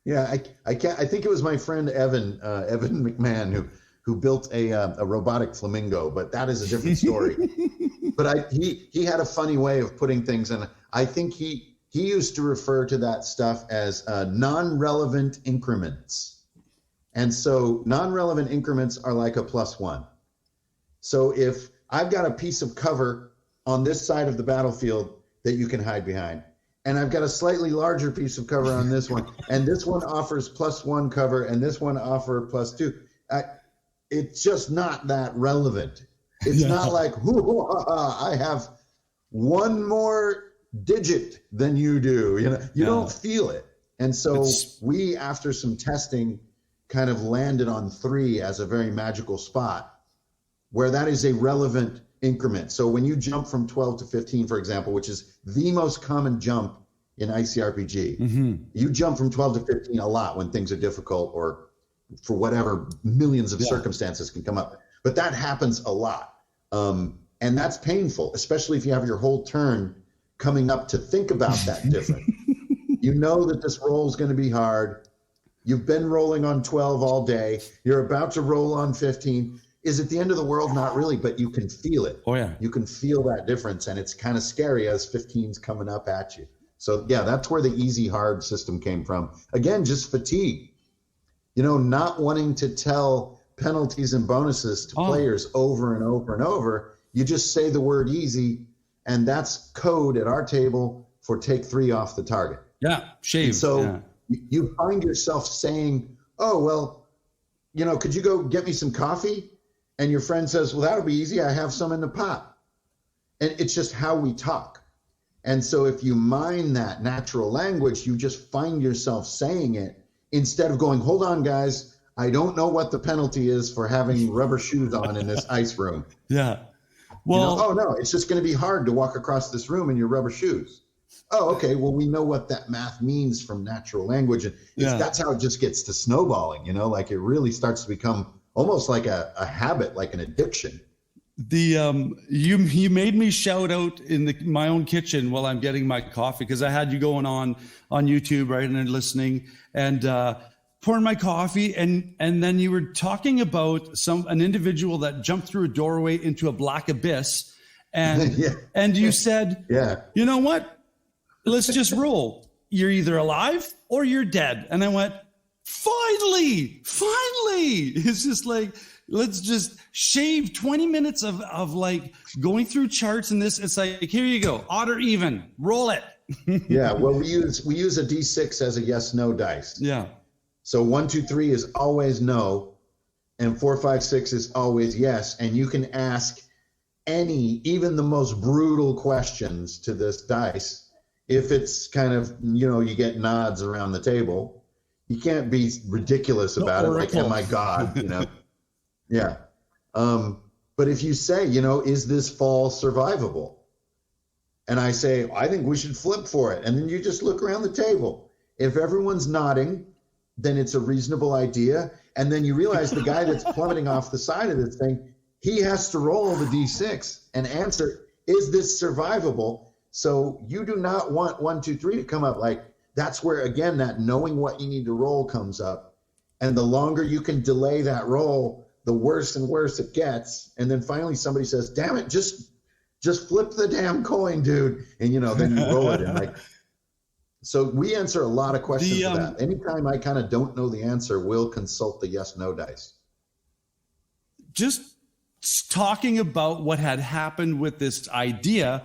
Yeah, I think it was my friend Evan McMahon who built a robotic flamingo, but that is a different story. But he had a funny way of putting things, and I think he used to refer to that stuff as non-relevant increments. And so non-relevant increments are like a +1. So if I've got a piece of cover on this side of the battlefield that you can hide behind, and I've got a slightly larger piece of cover on this one, and this one offers +1 cover, and this one offers +2. It's just not that relevant. It's not like, I have one more digit than you do. You don't feel it. And so we, after some testing, kind of landed on 3 as a very magical spot, where that is a relevant increment. So when you jump from 12 to 15, for example, which is the most common jump in ICRPG, you jump from 12 to 15 a lot when things are difficult or for whatever millions of circumstances can come up. But that happens a lot. And that's painful, especially if you have your whole turn coming up to think about that different. You know that this roll is going to be hard. You've been rolling on 12 all day. You're about to roll on 15. Is it the end of the world? Not really, but you can feel it. Oh, yeah. You can feel that difference, and it's kind of scary as 15's coming up at you. So, yeah, that's where the easy-hard system came from. Again, just fatigue. Not wanting to tell penalties and bonuses to players over and over and over. You just say the word easy, and that's code at our table for take 3 off the target. Yeah, shave. And so you find yourself saying, oh, well, could you go get me some coffee? And your friend says, well, that'll be easy. I have some in the pot. And it's just how we talk. And so if you mine that natural language, you just find yourself saying it instead of going, hold on, guys, I don't know what the penalty is for having rubber shoes on in this ice room. Yeah. Well, oh, no, it's just going to be hard to walk across this room in your rubber shoes. Oh, okay. Well, we know what that math means from natural language. And that's how it just gets to snowballing, like it really starts to become almost like a habit, like an addiction. You made me shout out in my own kitchen while I'm getting my coffee, because I had you going on YouTube, right, and listening and pouring my coffee, and then you were talking about an individual that jumped through a doorway into a black abyss, and and you said, you know what? Let's just roll. You're either alive or you're dead. And I went, finally, it's just like, let's just shave 20 minutes of like going through charts and this. It's like, here you go, odd or even, roll it. Yeah, well, we use a D6 as a yes/no dice. Yeah. So 1, 2, 3 is always no, and 4, 5, 6 is always yes. And you can ask even the most brutal questions to this dice. If it's kind of, you get nods around the table. you can't be ridiculous about it. Like, oh my God, Yeah. But if you say, is this fall survivable? And I say, I think we should flip for it. And then you just look around the table. If everyone's nodding, then it's a reasonable idea. And then you realize the guy that's plummeting off the side of this thing, he has to roll the D6 and answer, is this survivable? So you do not want 1, 2, 3 to come up. Like, that's where, again, that knowing what you need to roll comes up. And the longer you can delay that roll, the worse and worse it gets. And then finally somebody says, damn it, just flip the damn coin, dude. And, then you roll it. And so we answer a lot of questions for that. Anytime I kind of don't know the answer, we'll consult the yes/no dice. Just talking about what had happened with this idea,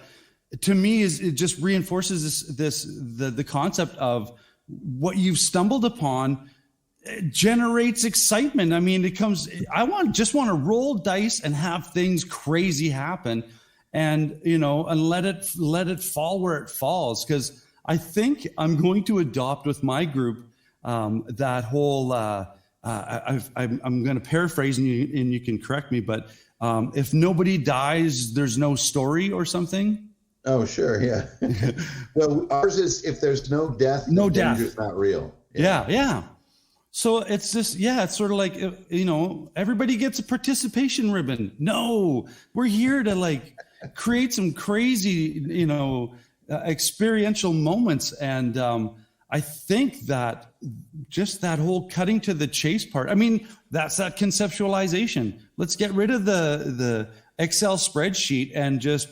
to me, it just reinforces the concept of what you've stumbled upon generates excitement. I mean, I just want to roll dice and have things crazy happen, and and let it fall where it falls. Because I think I'm going to adopt with my group that whole. I'm going to paraphrase, and you can correct me, but if nobody dies, there's no story, or something. Oh, sure, yeah. Well, ours is, if there's no death, no death, danger's not real. Yeah. So it's just, it's sort of like, everybody gets a participation ribbon. No, we're here to create some crazy, experiential moments. And I think that just that whole cutting to the chase part, I mean, that's that conceptualization. Let's get rid of the Excel spreadsheet and just,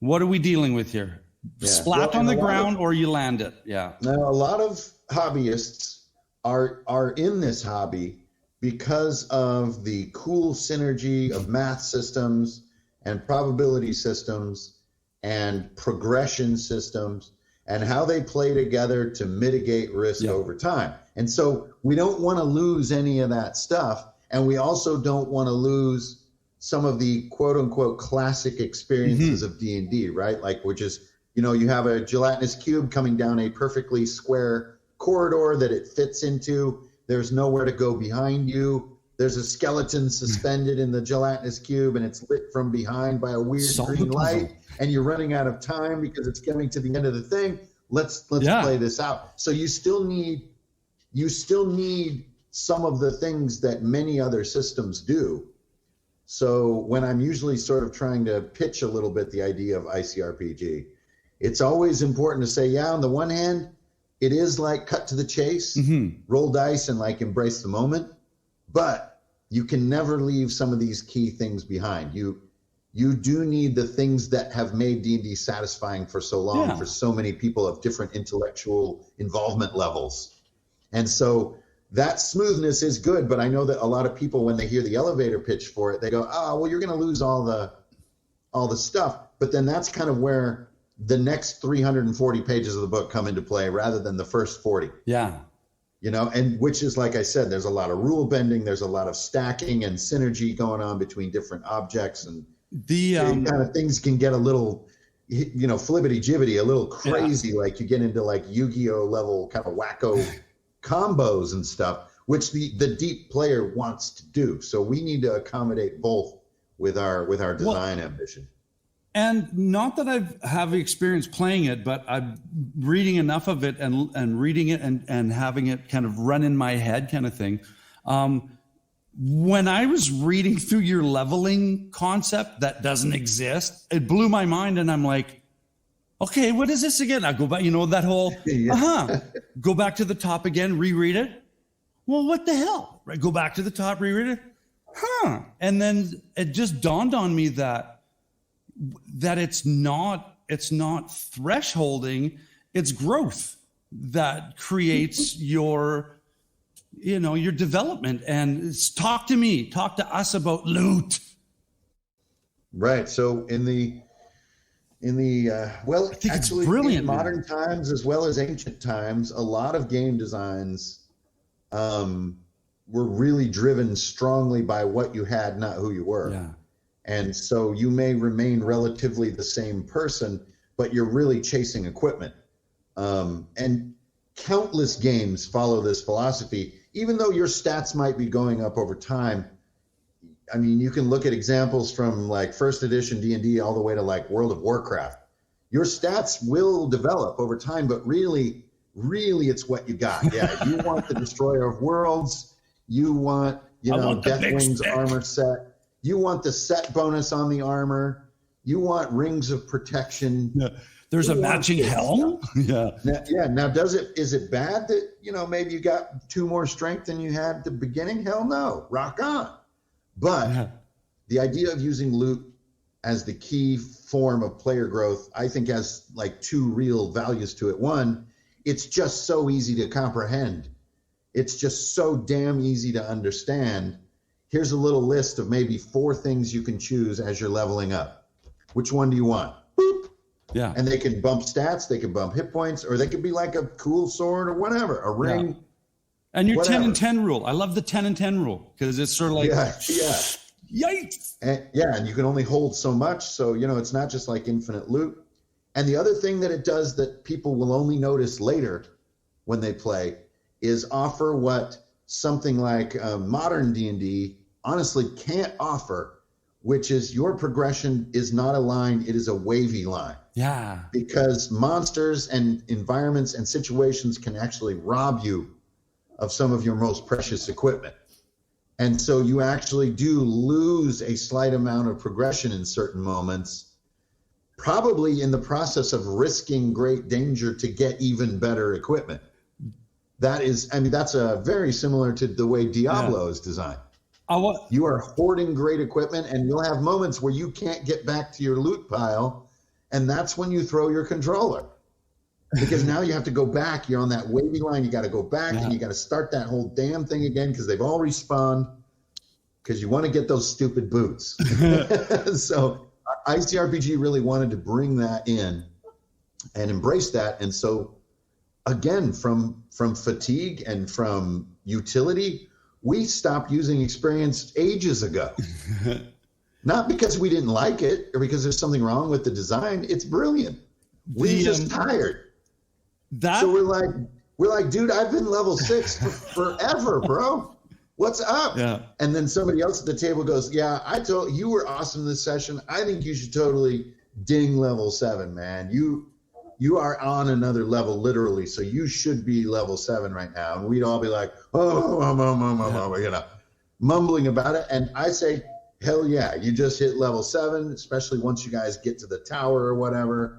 what are we dealing with here? Yeah. Splat on the ground or you land it. Yeah. Now, a lot of hobbyists are in this hobby because of the cool synergy of math systems and probability systems and progression systems and how they play together to mitigate risk over time. And so we don't want to lose any of that stuff. And we also don't want to lose some of the quote unquote classic experiences of D&D, right? Like, which is, you have a gelatinous cube coming down a perfectly square corridor that it fits into. There's nowhere to go behind you. There's a skeleton suspended in the gelatinous cube, and it's lit from behind by a weird green light, and you're running out of time because it's coming to the end of the thing. Let's play this out. So you still need some of the things that many other systems do. So when I'm usually sort of trying to pitch a little bit the idea of ICRPG, it's always important to say, on the one hand, it is like cut to the chase, roll dice and embrace the moment, but you can never leave some of these key things behind. You do need the things that have made D&D satisfying for so long, for so many people of different intellectual involvement levels. And so that smoothness is good, but I know that a lot of people, when they hear the elevator pitch for it, they go, well, you're going to lose all the stuff. But then that's kind of where the next 340 pages of the book come into play rather than the first 40. Yeah. And which is, like I said, there's a lot of rule bending. There's a lot of stacking and synergy going on between different objects. And the kind of things can get a little, flibbity jibbity, a little crazy. Like you get into Yu-Gi-Oh level kind of wacko combos and stuff, which the deep player wants to do. So we need to accommodate both with our design ambition. And not that I have experience playing it, but I'm reading enough of it and reading it and having it kind of run in my head kind of thing. When I was reading through your leveling concept that doesn't exist, it blew my mind. And I'm like, okay, what is this again? I go back, that whole, go back to the top again, reread it. Well, what the hell? Right? Go back to the top, reread it. And then it just dawned on me that it's not thresholding, it's growth that creates your development. And talk to us about loot. Right. So in modern times as well as ancient times, a lot of game designs were really driven strongly by what you had, not who you were. Yeah. And so you may remain relatively the same person, but you're really chasing equipment. And countless games follow this philosophy. Even though your stats might be going up over time, I mean, you can look at examples from like first edition D&D all the way to like World of Warcraft. Your stats will develop over time, but really it's what you got. Yeah, you want the Destroyer of Worlds. You want, Deathwing's armor set. You want the set bonus on the armor. You want Rings of Protection. Yeah. There's a matching helm. Yeah. Now, is it bad that, maybe you got 2 more strength than you had at the beginning? Hell no. Rock on. But the idea of using loot as the key form of player growth, I think has like 2 real values to it. One, it's just so easy to comprehend. It's just so damn easy to understand. Here's a little list of maybe 4 things you can choose as you're leveling up. Which one do you want? Boop. Yeah. And they can bump stats, they can bump hit points, or they could be like a cool sword or whatever, a ring. Yeah. And your 10 and 10 rule. I love the 10 and 10 rule because it's sort of like, yikes. And you can only hold so much. So, it's not just like infinite loot. And the other thing that it does that people will only notice later when they play is offer what something like modern D&D honestly can't offer, which is your progression is not a line, it is a wavy line. Yeah. Because monsters and environments and situations can actually rob you of some of your most precious equipment. And so you actually do lose a slight amount of progression in certain moments, probably in the process of risking great danger to get even better equipment. That's very similar to the way Diablo is designed. You are hoarding great equipment, and you'll have moments where you can't get back to your loot pile, and that's when you throw your controller. Because now you have to go back. You're on that wavy line. You got to go back, and you got to start that whole damn thing again because they've all respawned because you want to get those stupid boots. So ICRPG really wanted to bring that in and embrace that. And so, again, from fatigue and from utility, we stopped using experience ages ago. Not because we didn't like it or because there's something wrong with the design. It's brilliant. We're just tired. So we're like, dude, I've been level 6 for forever, bro. What's up? Yeah. And then somebody else at the table goes, yeah, I told you were awesome this session. I think you should totally ding level 7, man. You are on another level, literally. So you should be level 7 right now. And we'd all be like, mumbling about it. And I say, hell yeah, you just hit level 7, especially once you guys get to the tower or whatever.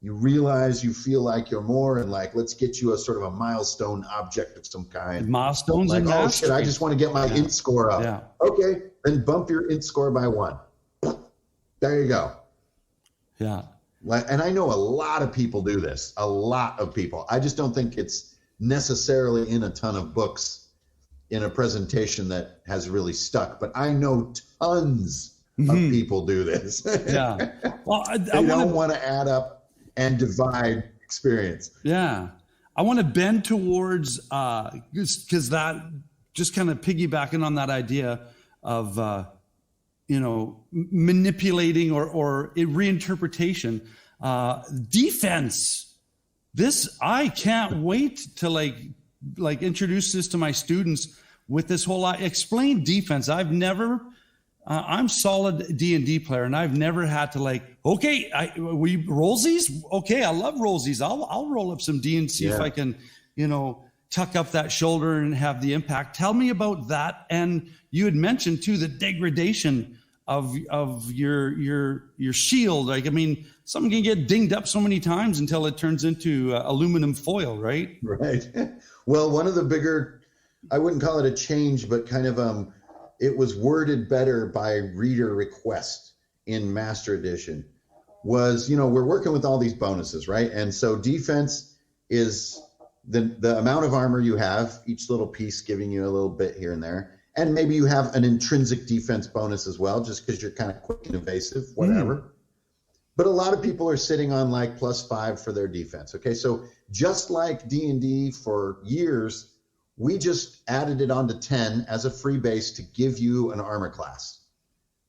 You realize you feel like you're more, and like, let's get you a sort of a milestone object of some kind. Milestones like, and oh shit, I just want to get my int score up. Yeah. Okay, then bump your int score by 1. There you go. Yeah. And I know a lot of people do this. A lot of people. I just don't think it's necessarily in a ton of books in a presentation that has really stuck. But I know tons of people do this. Yeah. Well, they don't want to add up and divide experience. Yeah. I want to bend towards, because that just kind of piggybacking on that idea of, manipulating or reinterpretation, defense. I can't wait to like introduce this to my students with this whole, explain defense. I've never, I'm solid D&D player, and I've never had to okay, we rollsies? Okay, I love rollsies. I'll roll up some D and see if I can, tuck up that shoulder and have the impact. Tell me about that. And you had mentioned too the degradation of your shield. Someone can get dinged up so many times until it turns into aluminum foil, right? Right. Well, one of the bigger, I wouldn't call it a change, but kind of it was worded better by reader request in Master Edition, was, we're working with all these bonuses, right? And so defense is the amount of armor you have, each little piece giving you a little bit here and there. And maybe you have an intrinsic defense bonus as well, just because you're kind of quick and evasive, whatever. But a lot of people are sitting on +5 for their defense. Okay, so just like D&D for years, we just added it onto 10 as a free base to give you an armor class,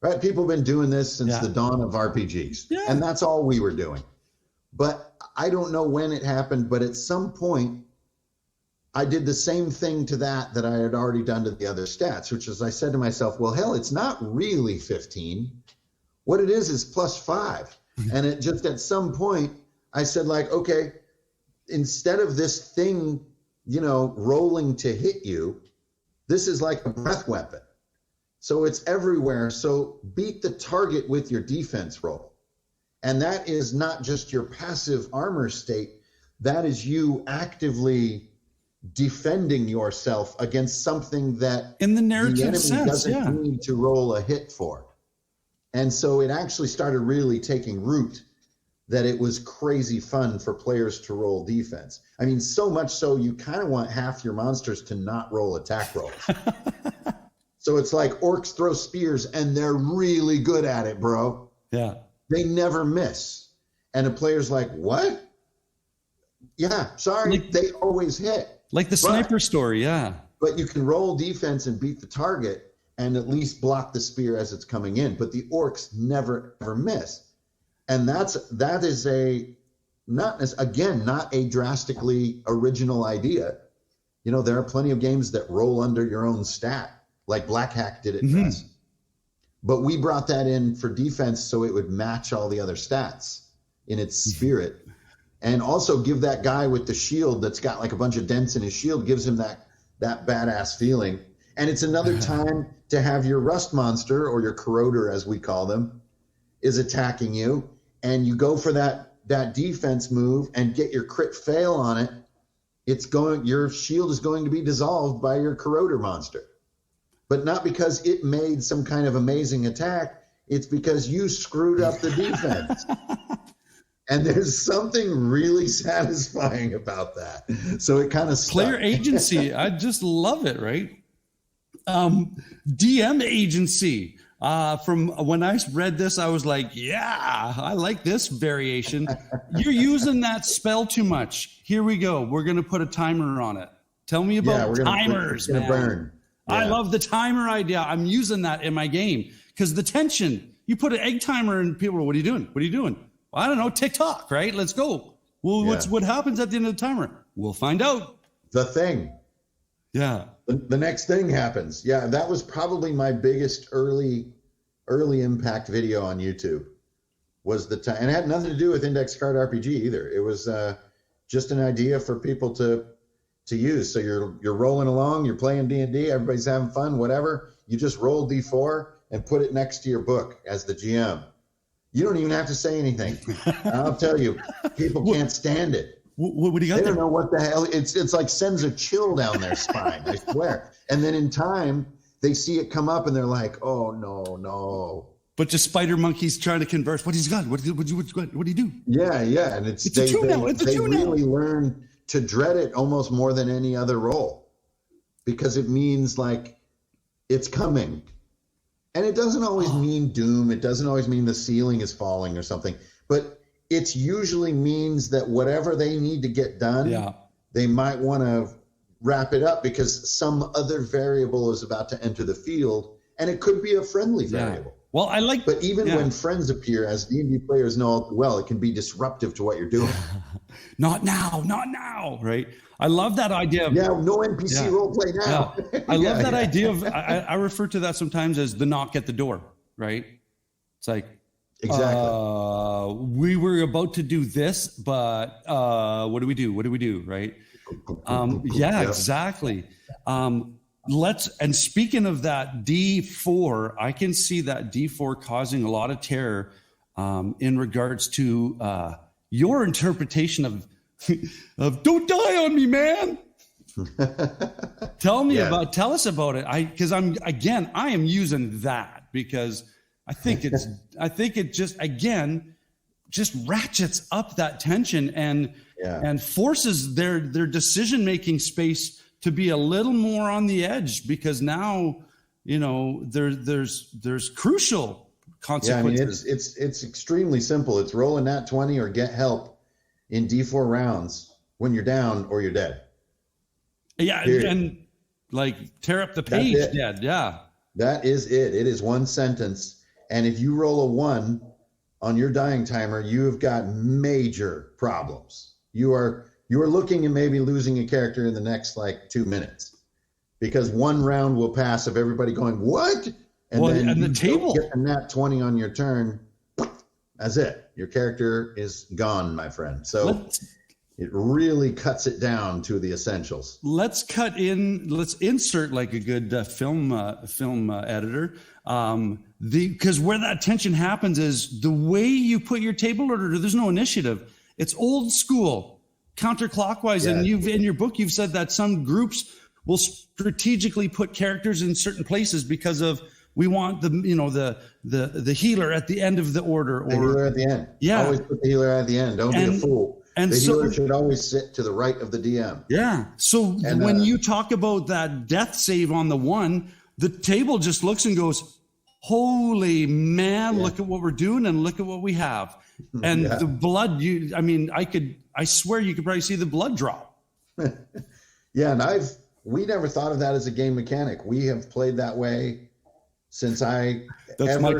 right? People have been doing this since the dawn of RPGs, and that's all we were doing. But I don't know when it happened, but at some point, I did the same thing to that I had already done to the other stats, which is I said to myself, well, hell, it's not really 15. What it is +5. And it just at some point I said, like, okay, instead of this thing, rolling to hit you, this is like a breath weapon. So it's everywhere. So beat the target with your defense roll. And that is not just your passive armor state. That is you actively defending yourself against something that in the narrative the enemy sense, doesn't need to roll a hit for. And so it actually started really taking root that it was crazy fun for players to roll defense. I mean, so much so you kind of want half your monsters to not roll attack rolls. So it's like orcs throw spears and they're really good at it, bro. Yeah. They never miss. And the player's like, what? Yeah, sorry, they always hit. Like the sniper story, yeah. But you can roll defense and beat the target and at least block the spear as it's coming in. But the orcs never, ever miss. And that is not a drastically original idea. There are plenty of games that roll under your own stat, like Black Hack did it best. But we brought that in for defense so it would match all the other stats in its spirit. And also give that guy with the shield that's got like a bunch of dents in his shield, gives him that badass feeling. And it's another time to have your rust monster, or your corroder as we call them, is attacking you. And you go for that defense move and get your crit fail on it. Your shield is going to be dissolved by your corroder monster. But not because it made some kind of amazing attack. It's because you screwed up the defense. And there's something really satisfying about that. So it kind of player agency. I just love it, right? DM agency. From when I read this, I was like, yeah, I like this variation. You're using that spell too much. Here we go. We're going to put a timer on it. Tell me about timers, man. Burn. Yeah. I love the timer idea. I'm using that in my game because the tension. You put an egg timer and people are, what are you doing? What are you doing? Well, I don't know. TikTok, right? Let's go. Well, what happens at the end of the timer? We'll find out. The thing. Yeah. The next thing happens. Yeah, that was probably my biggest early impact video on YouTube. Was the time, and it had nothing to do with Index Card RPG either. It was just an idea for people to use. So you're rolling along, you're playing D&D, everybody's having fun, whatever. You just roll D4 and put it next to your book as the GM. You don't even have to say anything. I'll tell you, people can't stand it. What do you got there? They don't know what the hell. It's like sends a chill down their spine, I swear. And then in time, they see it come up and they're like, oh, no. But just spider monkeys trying to converse. What he's got? What do you do? Yeah. And they really learn to dread it almost more than any other role, because it means like it's coming. And it doesn't always mean doom. It doesn't always mean the ceiling is falling or something. But it usually means that whatever they need to get done, they might want to wrap it up because some other variable is about to enter the field. And it could be a friendly variable. Well, But even when friends appear, as D&D players know well, it can be disruptive to what you're doing. Not now, right? I love that idea of... Yeah, no NPC role play now. Yeah. I love that idea of... I refer to that sometimes as the knock at the door, right? It's like... Exactly. We were about to do this, but what do we do, right? Exactly. And speaking of that D4, I can see that D4 causing a lot of terror in regards to your interpretation of don't die on me, man. Tell us about it. Because I am using that because I think it just ratchets up that tension and forces their decision-making space to be a little more on the edge, because now, there's crucial consequences. Yeah, I mean, it's extremely simple. It's roll a nat 20 or get help in D4 rounds when you're down or you're dead. Yeah, period. And like tear up the page dead. Yeah. That is it. It is one sentence. And if you roll a 1 on your dying timer, you have got major problems. You are you're looking at maybe losing a character in the next like 2 minutes, because one round will pass of everybody going, what? And then and you the table get a nat 20 on your turn. That's it. Your character is gone, my friend. So it really cuts it down to the essentials. Let's insert like a good film editor. Because where that tension happens is the way you put your table order. There's no initiative. It's old school, counterclockwise. Yeah. And in your book, you've said that some groups will strategically put characters in certain places because of, we want the healer at the end of the order, The healer at the end. Yeah. Always put the healer at the end. Don't be a fool. And the healer should always sit to the right of the DM. Yeah. So when you talk about that death save on the one, the table just looks and goes, holy man, look at what we're doing and look at what we have. And the blood, I swear you could probably see the blood drop. Yeah. And we never thought of that as a game mechanic. We have played that way since I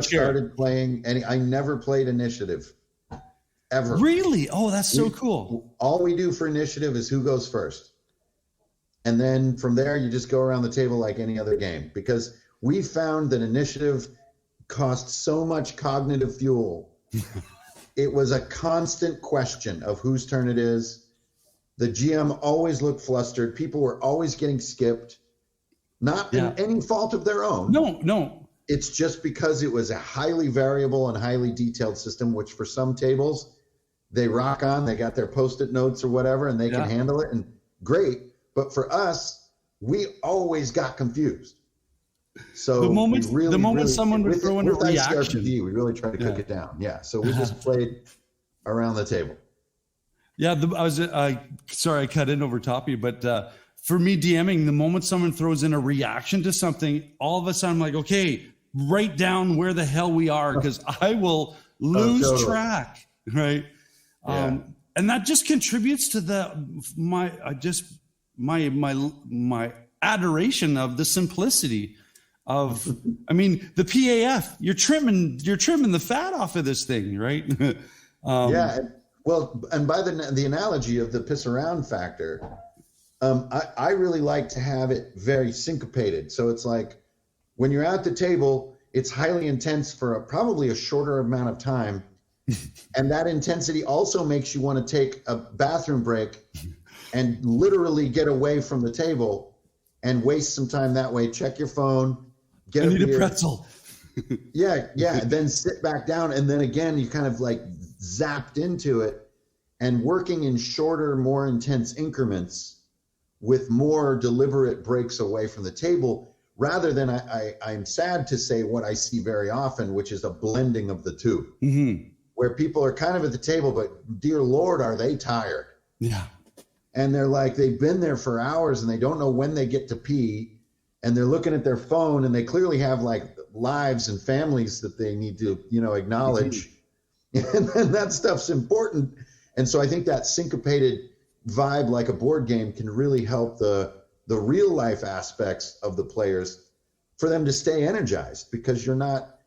started playing. I never played initiative. Ever. Really? Oh, that's so cool. All we do for initiative is who goes first. And then from there, you just go around the table like any other game, because we found that initiative costs so much cognitive fuel. It was a constant question of whose turn it is. The GM always looked flustered. People were always getting skipped, not in any fault of their own. No. It's just because it was a highly variable and highly detailed system, which for some tables, they rock on, they got their Post-it notes or whatever, and they can handle it, and great. But for us, we always got confused. So the moment someone would throw in a reaction, ICRPG, we really try to cook it down. Yeah, so we just played around the table. Yeah, sorry I cut in over top of you, but for me DMing, the moment someone throws in a reaction to something, all of a sudden I'm like, okay, write down where the hell we are, because I will lose track, right? Yeah. And that just contributes to my adoration of the simplicity of, the PAF. You're trimming the fat off of this thing, right? Well, and by the analogy of the piss around factor, I really like to have it very syncopated. So it's like when you're at the table, it's highly intense for probably a shorter amount of time. And that intensity also makes you want to take a bathroom break and literally get away from the table and waste some time that way. Check your phone, get a pretzel. Yeah. Then sit back down. And then again, you kind of like zapped into it, and working in shorter, more intense increments with more deliberate breaks away from the table, rather than I'm sad to say what I see very often, which is a blending of the two. Mm-hmm. Where people are kind of at the table, but dear Lord, are they tired? Yeah. And they're like, they've been there for hours and they don't know when they get to pee, and they're looking at their phone, and they clearly have like lives and families that they need to, acknowledge. And then that stuff's important. And so I think that syncopated vibe, like a board game, can really help the real life aspects of the players, for them to stay energized, because you're not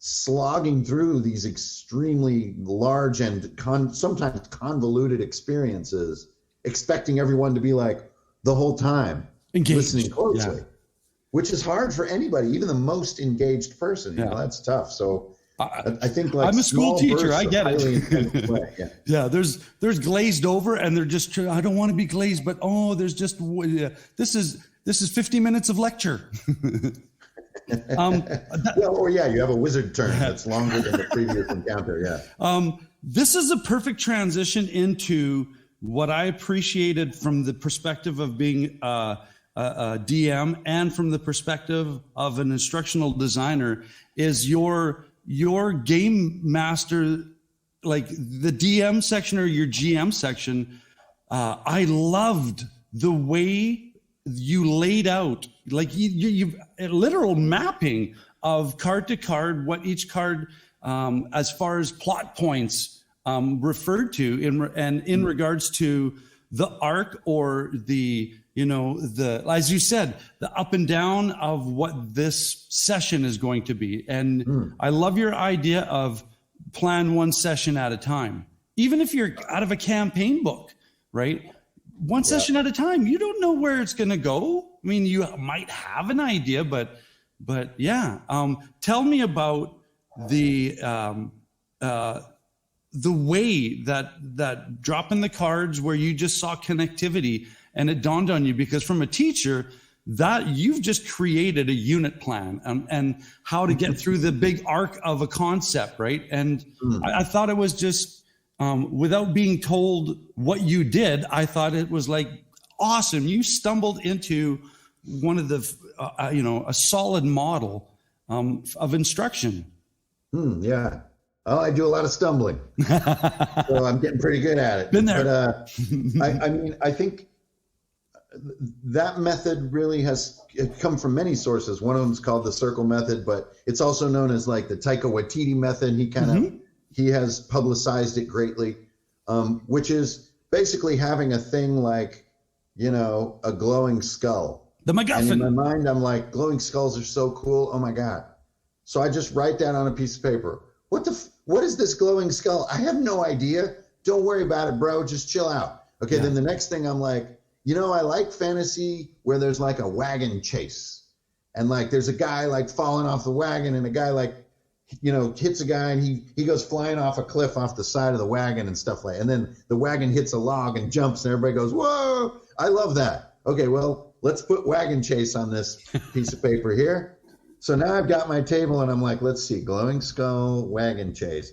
slogging through these extremely large and sometimes convoluted experiences, expecting everyone to be like the whole time engaged, listening closely, which is hard for anybody, even the most engaged person. That's tough. So I think like I'm a school teacher. I get it. There's glazed over, and they're just, I don't want to be glazed, but there's just, this is 50 minutes of lecture. You have a wizard turn that's longer than the previous encounter. This is a perfect transition into what I appreciated from the perspective of being a DM, and from the perspective of an instructional designer, is your game master, like the DM section or your GM section. I loved the way you laid out, like you've a literal mapping of card to card, what each card, as far as plot points, referred to in regards to the arc, or the, as you said, the up and down of what this session is going to be. And I love your idea of plan one session at a time. Even if you're out of a campaign book, right? one session at a time. You don't know where it's going to go. I mean, you might have an idea, but yeah. Tell me about the way that dropping the cards where you just saw connectivity and it dawned on you, because from a teacher that you've just created a unit plan and how to get through the big arc of a concept, right? And I thought it was just, without being told what you did, I thought it was like awesome. You stumbled into one of the, a solid model of instruction. Yeah. Oh, I do a lot of stumbling, so I'm getting pretty good at it. Been there. But I mean, I think that method really has come from many sources. One of them is called the circle method, but it's also known as like the Taika Waititi method. He has publicized it greatly, which is basically having a thing like, a glowing skull. The MacGuffin. And in my mind, I'm like, glowing skulls are so cool. Oh my God. So I just write that on a piece of paper. What is this glowing skull? I have no idea. Don't worry about it, bro. Just chill out. Okay. Yeah. Then the next thing I'm like, I like fantasy where there's like a wagon chase and like, there's a guy like falling off the wagon and a guy like, hits a guy and he goes flying off a cliff off the side of the wagon and stuff like that. And then the wagon hits a log and jumps and everybody goes, whoa, I love that. Okay. Well, let's put wagon chase on this piece of paper here. So now I've got my table and I'm like, let's see, glowing skull, wagon chase.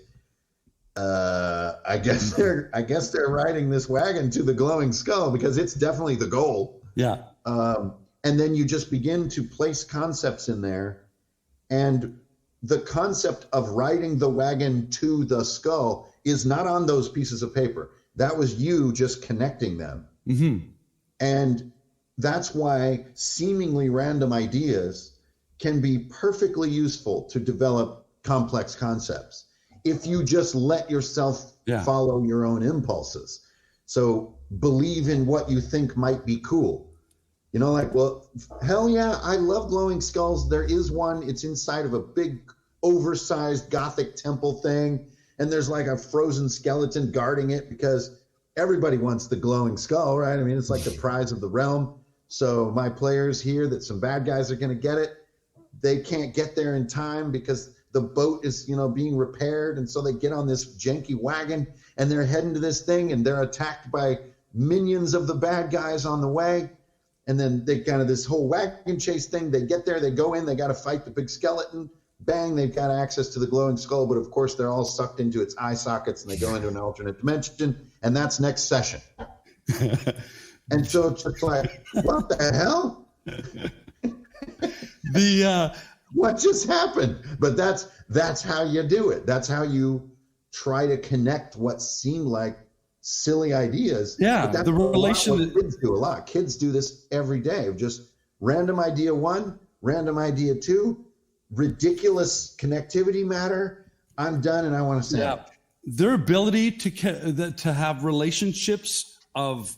I guess they're riding this wagon to the glowing skull because it's definitely the goal. Yeah. And then you just begin to place concepts in there, and the concept of riding the wagon to the skull is not on those pieces of paper. That was you just connecting them. Mm-hmm. And that's why seemingly random ideas can be perfectly useful to develop complex concepts if you just let yourself follow your own impulses. So believe in what you think might be cool. Well, hell yeah, I love glowing skulls. There is one. It's inside of a big, oversized Gothic temple thing, and there's like a frozen skeleton guarding it because everybody wants the glowing skull, right? I mean, it's like the prize of the realm. So my players hear that some bad guys are going to get it. They can't get there in time because the boat is, being repaired. And so they get on this janky wagon and they're heading to this thing and they're attacked by minions of the bad guys on the way. And then they kind of this whole wagon chase thing. They get there, they go in, they got to fight the big skeleton. Bang, they've got access to the glowing skull. But of course, they're all sucked into its eye sockets and they go into an alternate dimension. And that's next session. And so it's just like, what the hell? What just happened? But that's how you do it. That's how you try to connect what seem like silly ideas. Yeah, the relation. Kids do a lot. Kids do this every day. Just random idea one, random idea two, ridiculous connectivity matter. I'm done, and I want to say their ability to have relationships of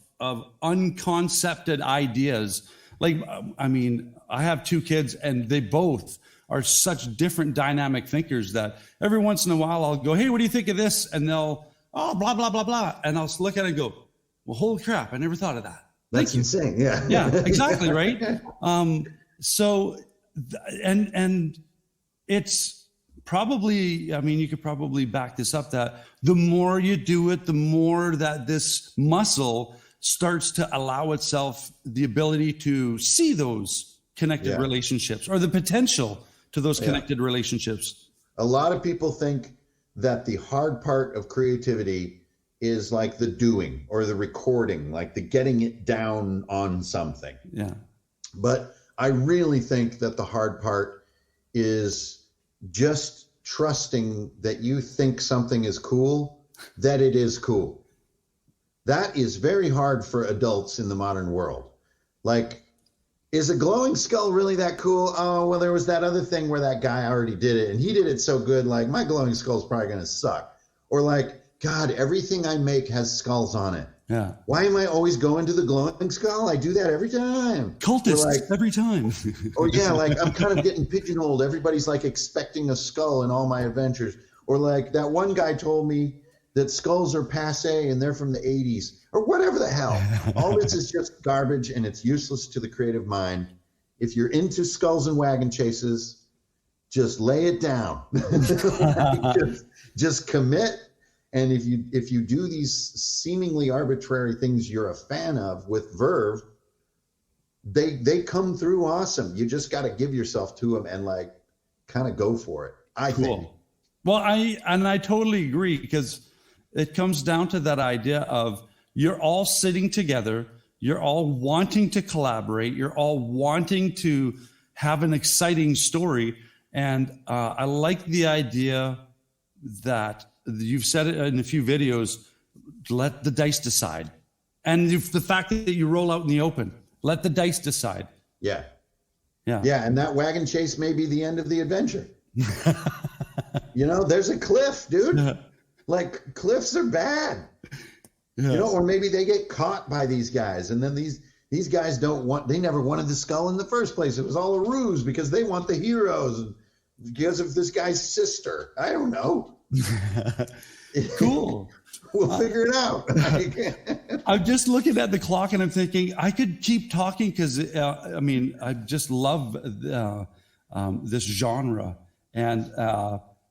unconcepted ideas. Like, I mean, I have two kids and they both are such different dynamic thinkers that every once in a while I'll go, hey, what do you think of this? And they'll, blah, blah, blah, blah. And I'll look at it and go, well, holy crap, I never thought of that. That's insane. Yeah. Yeah, exactly. Right. And it's probably, I mean, you could probably back this up that the more you do it, the more that this muscle starts to allow itself the ability to see those connected relationships or the potential to those connected relationships. A lot of people think that the hard part of creativity is like the doing or the recording, like the getting it down on something. Yeah. But I really think that the hard part is just trusting that you think something is cool, that it is cool. That is very hard for adults in the modern world. Like, is a glowing skull really that cool? Oh, well, there was that other thing where that guy already did it, and he did it so good, like, my glowing skull is probably going to suck. Or like, God, everything I make has skulls on it. Yeah. Why am I always going to the glowing skull? I do that every time. Cultists, like, every time. Or yeah, like, I'm kind of getting pigeonholed. Everybody's like expecting a skull in all my adventures. Or like that one guy told me that skulls are passe and they're from the 80s or whatever the hell. All this is just garbage and it's useless to the creative mind. If you're into skulls and wagon chases, just lay it down. just commit. And if you do these seemingly arbitrary things you're a fan of with verve, they come through awesome. You just got to give yourself to them and like kind of go for it. I think. Well, I totally agree, because it comes down to that idea of you're all sitting together, you're all wanting to collaborate, you're all wanting to have an exciting story. And I like the idea that you've said it in a few videos, let the dice decide. And if the fact that you roll out in the open, let the dice decide. Yeah. And that wagon chase may be the end of the adventure. There's a cliff, dude. Like, cliffs are bad. Yes. Or maybe they get caught by these guys, and then these guys they never wanted the skull in the first place. It was all a ruse because they want the heroes because of this guy's sister. I don't know. Cool. We'll figure it out. I'm just looking at the clock and I'm thinking I could keep talking because I just love this genre, and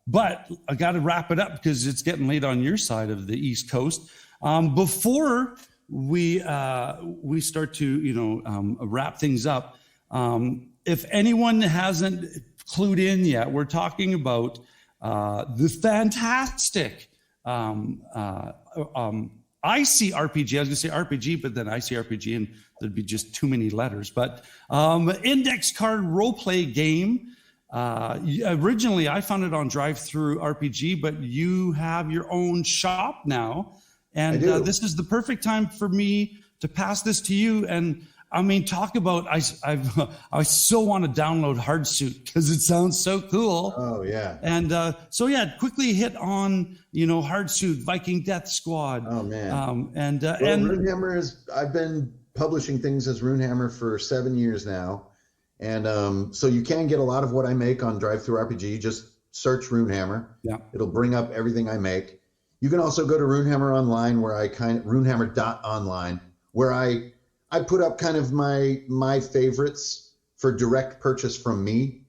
but I got to wrap it up because it's getting late on your side of the East Coast. Before we start to wrap things up, if anyone hasn't clued in yet, we're talking about the fantastic ICRPG. I was going to say RPG, but then ICRPG, and there'd be just too many letters. But index card roleplay game. Originally, I found it on drivethrurpg, but you have your own shop now. And this is the perfect time for me to pass this to you. And I mean, talk about, I so want to download Hardsuit because it sounds so cool. Oh, yeah. And quickly hit on, Hardsuit, Viking Death Squad. Oh, man. And Runehammer I've been publishing things as Runehammer for 7 years now. And so you can get a lot of what I make on drivethrurpg. Just search Runehammer. Yeah. It'll bring up everything I make. You can also go to Runehammer Online, where Runehammer.online, where I put up kind of my favorites for direct purchase from me.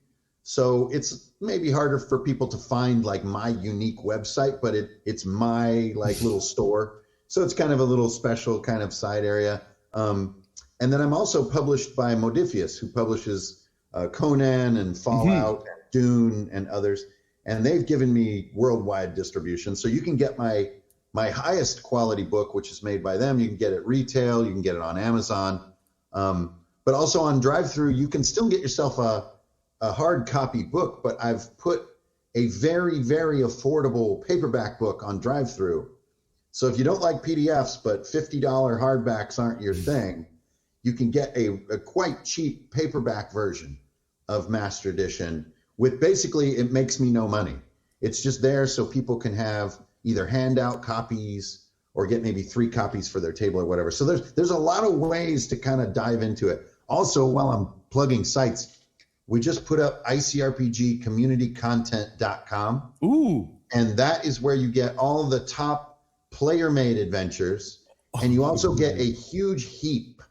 So it's maybe harder for people to find like my unique website, but it's my like little store. So it's kind of a little special kind of side area. And then I'm also published by Modiphius, who publishes Conan and Fallout, and Dune and others. And they've given me worldwide distribution. So you can get my highest quality book, which is made by them. You can get it retail. You can get it on Amazon. But also on DriveThru, you can still get yourself a hard copy book. But I've put a very, very affordable paperback book on DriveThru. So if you don't like PDFs, but $50 hardbacks aren't your thing, you can get a quite cheap paperback version of Master Edition. With basically, it makes me no money. It's just there so people can have either handout copies or get maybe 3 copies for their table or whatever. So there's a lot of ways to kind of dive into it. Also, while I'm plugging sites, we just put up ICRPGcommunitycontent.com. Ooh. And that is where you get all the top player-made adventures. And you also get a huge heap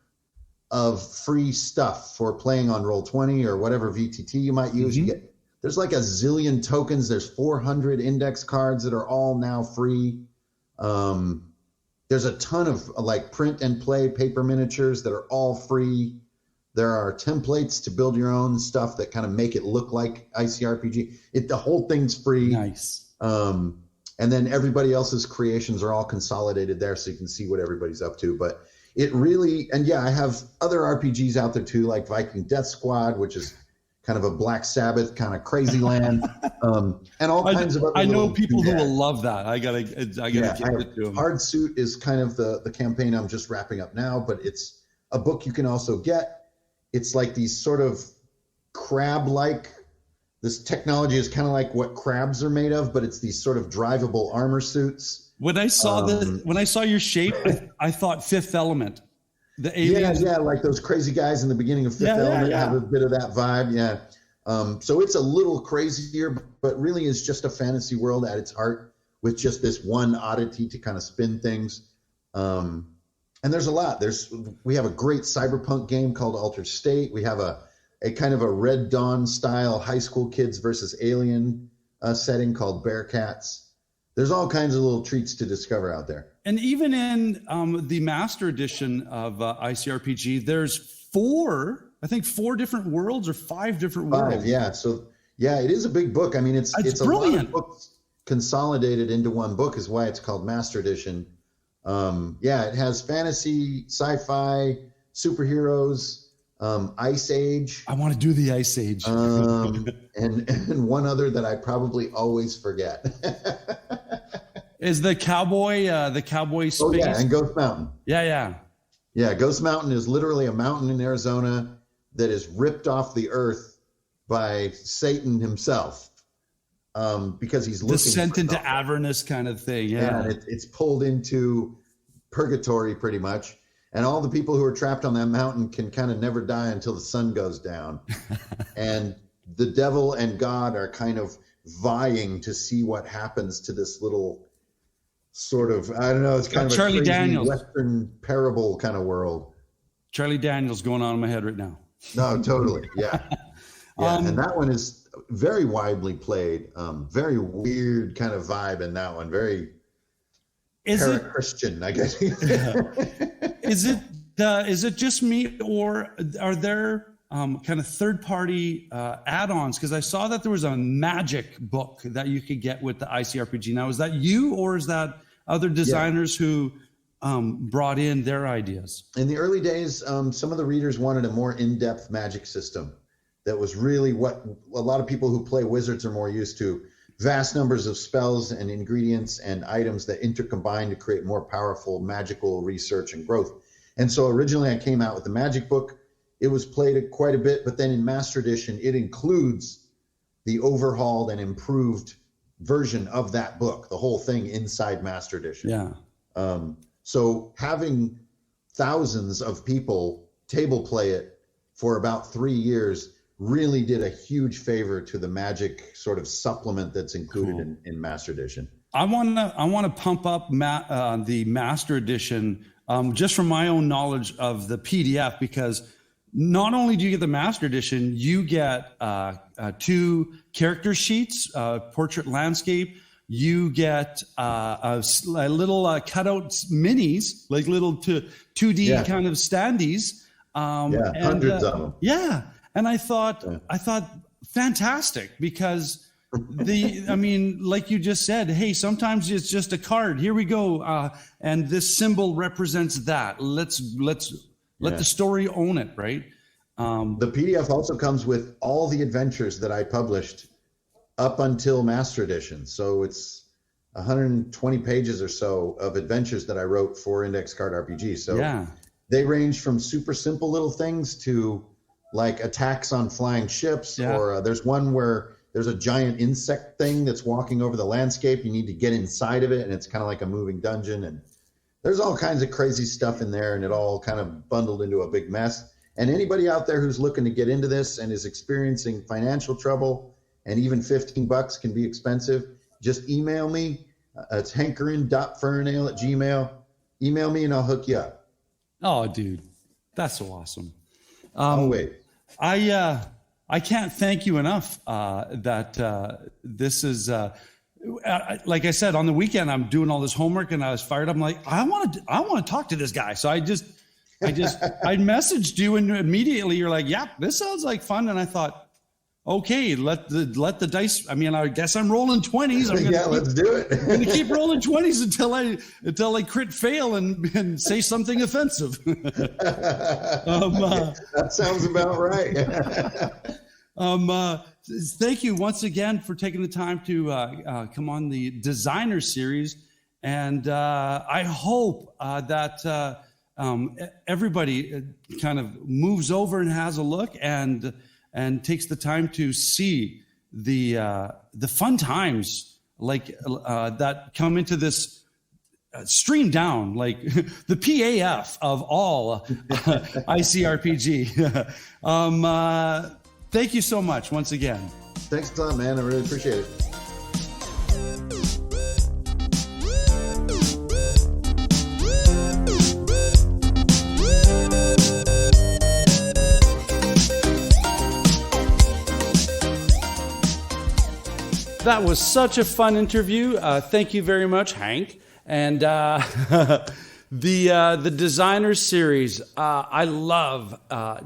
of free stuff for playing on Roll20 or whatever VTT you might use. There's like a zillion tokens. There's 400 index cards that are all now free. There's a ton of like print and play paper miniatures that are all free. There are templates to build your own stuff that kind of make it look like ICRPG. The whole thing's free. Nice. And then everybody else's creations are all consolidated there, so you can see what everybody's up to. But it really, and yeah, I have other RPGs out there too, like Viking Death Squad, which is kind of a Black Sabbath kind of crazy land, and all kinds of other. I know people who will love that. I gotta give it to them. Hardsuit is kind of the campaign I'm just wrapping up now, but it's a book you can also get. It's like these sort of crab-like. This technology is kind of like what crabs are made of, but it's these sort of drivable armor suits. When I saw when I saw your shape, I thought Fifth Element. The aliens. Yeah, like those crazy guys in the beginning of Fifth Element have a bit of that vibe. Yeah. So it's a little crazier, but really is just a fantasy world at its heart with just this one oddity to kind of spin things. And there's a lot. We have a great cyberpunk game called Altered State. We have a kind of a Red Dawn style high school kids versus alien setting called Bearcats. There's all kinds of little treats to discover out there. And even in the Master Edition of ICRPG, there's four different worlds or 5 different worlds. Yeah. So yeah, it is a big book. I mean, it's brilliant. A lot of books consolidated into one book is why it's called Master Edition. It has fantasy, sci-fi, superheroes, Ice Age. I want to do the Ice Age. and one other that I probably always forget. Is the cowboy space? Oh yeah, and Ghost Mountain. Yeah. Ghost Mountain is literally a mountain in Arizona that is ripped off the earth by Satan himself, because he's looking descent into Avernus kind of thing. Yeah, and it's pulled into purgatory pretty much, and all the people who are trapped on that mountain can kind of never die until the sun goes down, and the devil and God are kind of vying to see what happens to this little sort of, I don't know, it's kind of a Charlie crazy Daniels Western parable kind of world. Charlie Daniels going on in my head right now. No, totally. Yeah. And that one is very widely played. Very weird kind of vibe in that one. Very Christian, I guess. Is it just me, or are there kind of third-party add-ons? Because I saw that there was a magic book that you could get with the ICRPG. Now, is that you, or is that other designers who brought in their ideas? In the early days, some of the readers wanted a more in-depth magic system that was really what a lot of people who play Wizards are more used to. Vast numbers of spells and ingredients and items that intercombine to create more powerful magical research and growth. And so originally I came out with the magic book. It was played quite a bit, but then in Master Edition, it includes the overhauled and improved version of that book, the whole thing inside Master Edition. Yeah. So having thousands of people table play it for about 3 years really did a huge favor to the magic sort of supplement that's included in Master Edition. I want to pump up the Master Edition just from my own knowledge of the PDF, because not only do you get the Master Edition, you get 2 character sheets, portrait landscape. You get a little cutout minis, like little 2D kind of standees. Hundreds of them. Yeah, and I thought fantastic, because like you just said, hey, sometimes it's just a card. Here we go, and this symbol represents that. Let's let the story own it, right? The PDF also comes with all the adventures that I published up until Master Edition. So it's 120 pages or so of adventures that I wrote for Index Card RPG. So they range from super simple little things to like attacks on flying ships, or there's one where there's a giant insect thing that's walking over the landscape. You need to get inside of it, and it's kind of like a moving dungeon. And there's all kinds of crazy stuff in there, and it all kind of bundled into a big mess. And anybody out there who's looking to get into this and is experiencing financial trouble, and even $15 can be expensive, just email me. It's hankerin.ferinale@gmail. Email me and I'll hook you up. Oh, dude, that's so awesome. Wait. I can't thank you enough that this is, like I said, on the weekend, I'm doing all this homework and I was fired up. I'm like, I want to talk to this guy. So I messaged you, and immediately you're like, yeah, this sounds like fun. And I thought, okay, let the dice. I mean, I guess I'm rolling 20s. Let's do it. I'm going to keep rolling 20s until I crit fail and say something offensive. That sounds about right. Thank you once again for taking the time to come on the Designer Series, and I hope that everybody kind of moves over and has a look and takes the time to see the fun times like that come into this stream down, like the PAF of all ICRPG. Thank you so much once again. Thanks a lot, man. I really appreciate it. That was such a fun interview. Thank you very much, Hank. And the Designers series, I love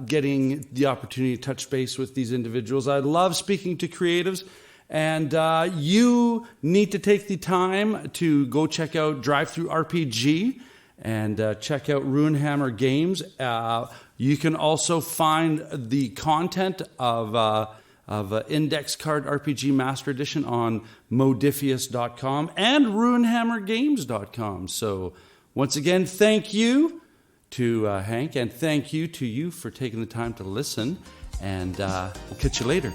getting the opportunity to touch base with these individuals. I love speaking to creatives. And you need to take the time to go check out drivethrurpg and check out Runehammer Games. You can also find the content of Index Card RPG Master Edition on modifius.com and runehammergames.com. So once again, thank you to Hank, and thank you to you for taking the time to listen. And we'll catch you later.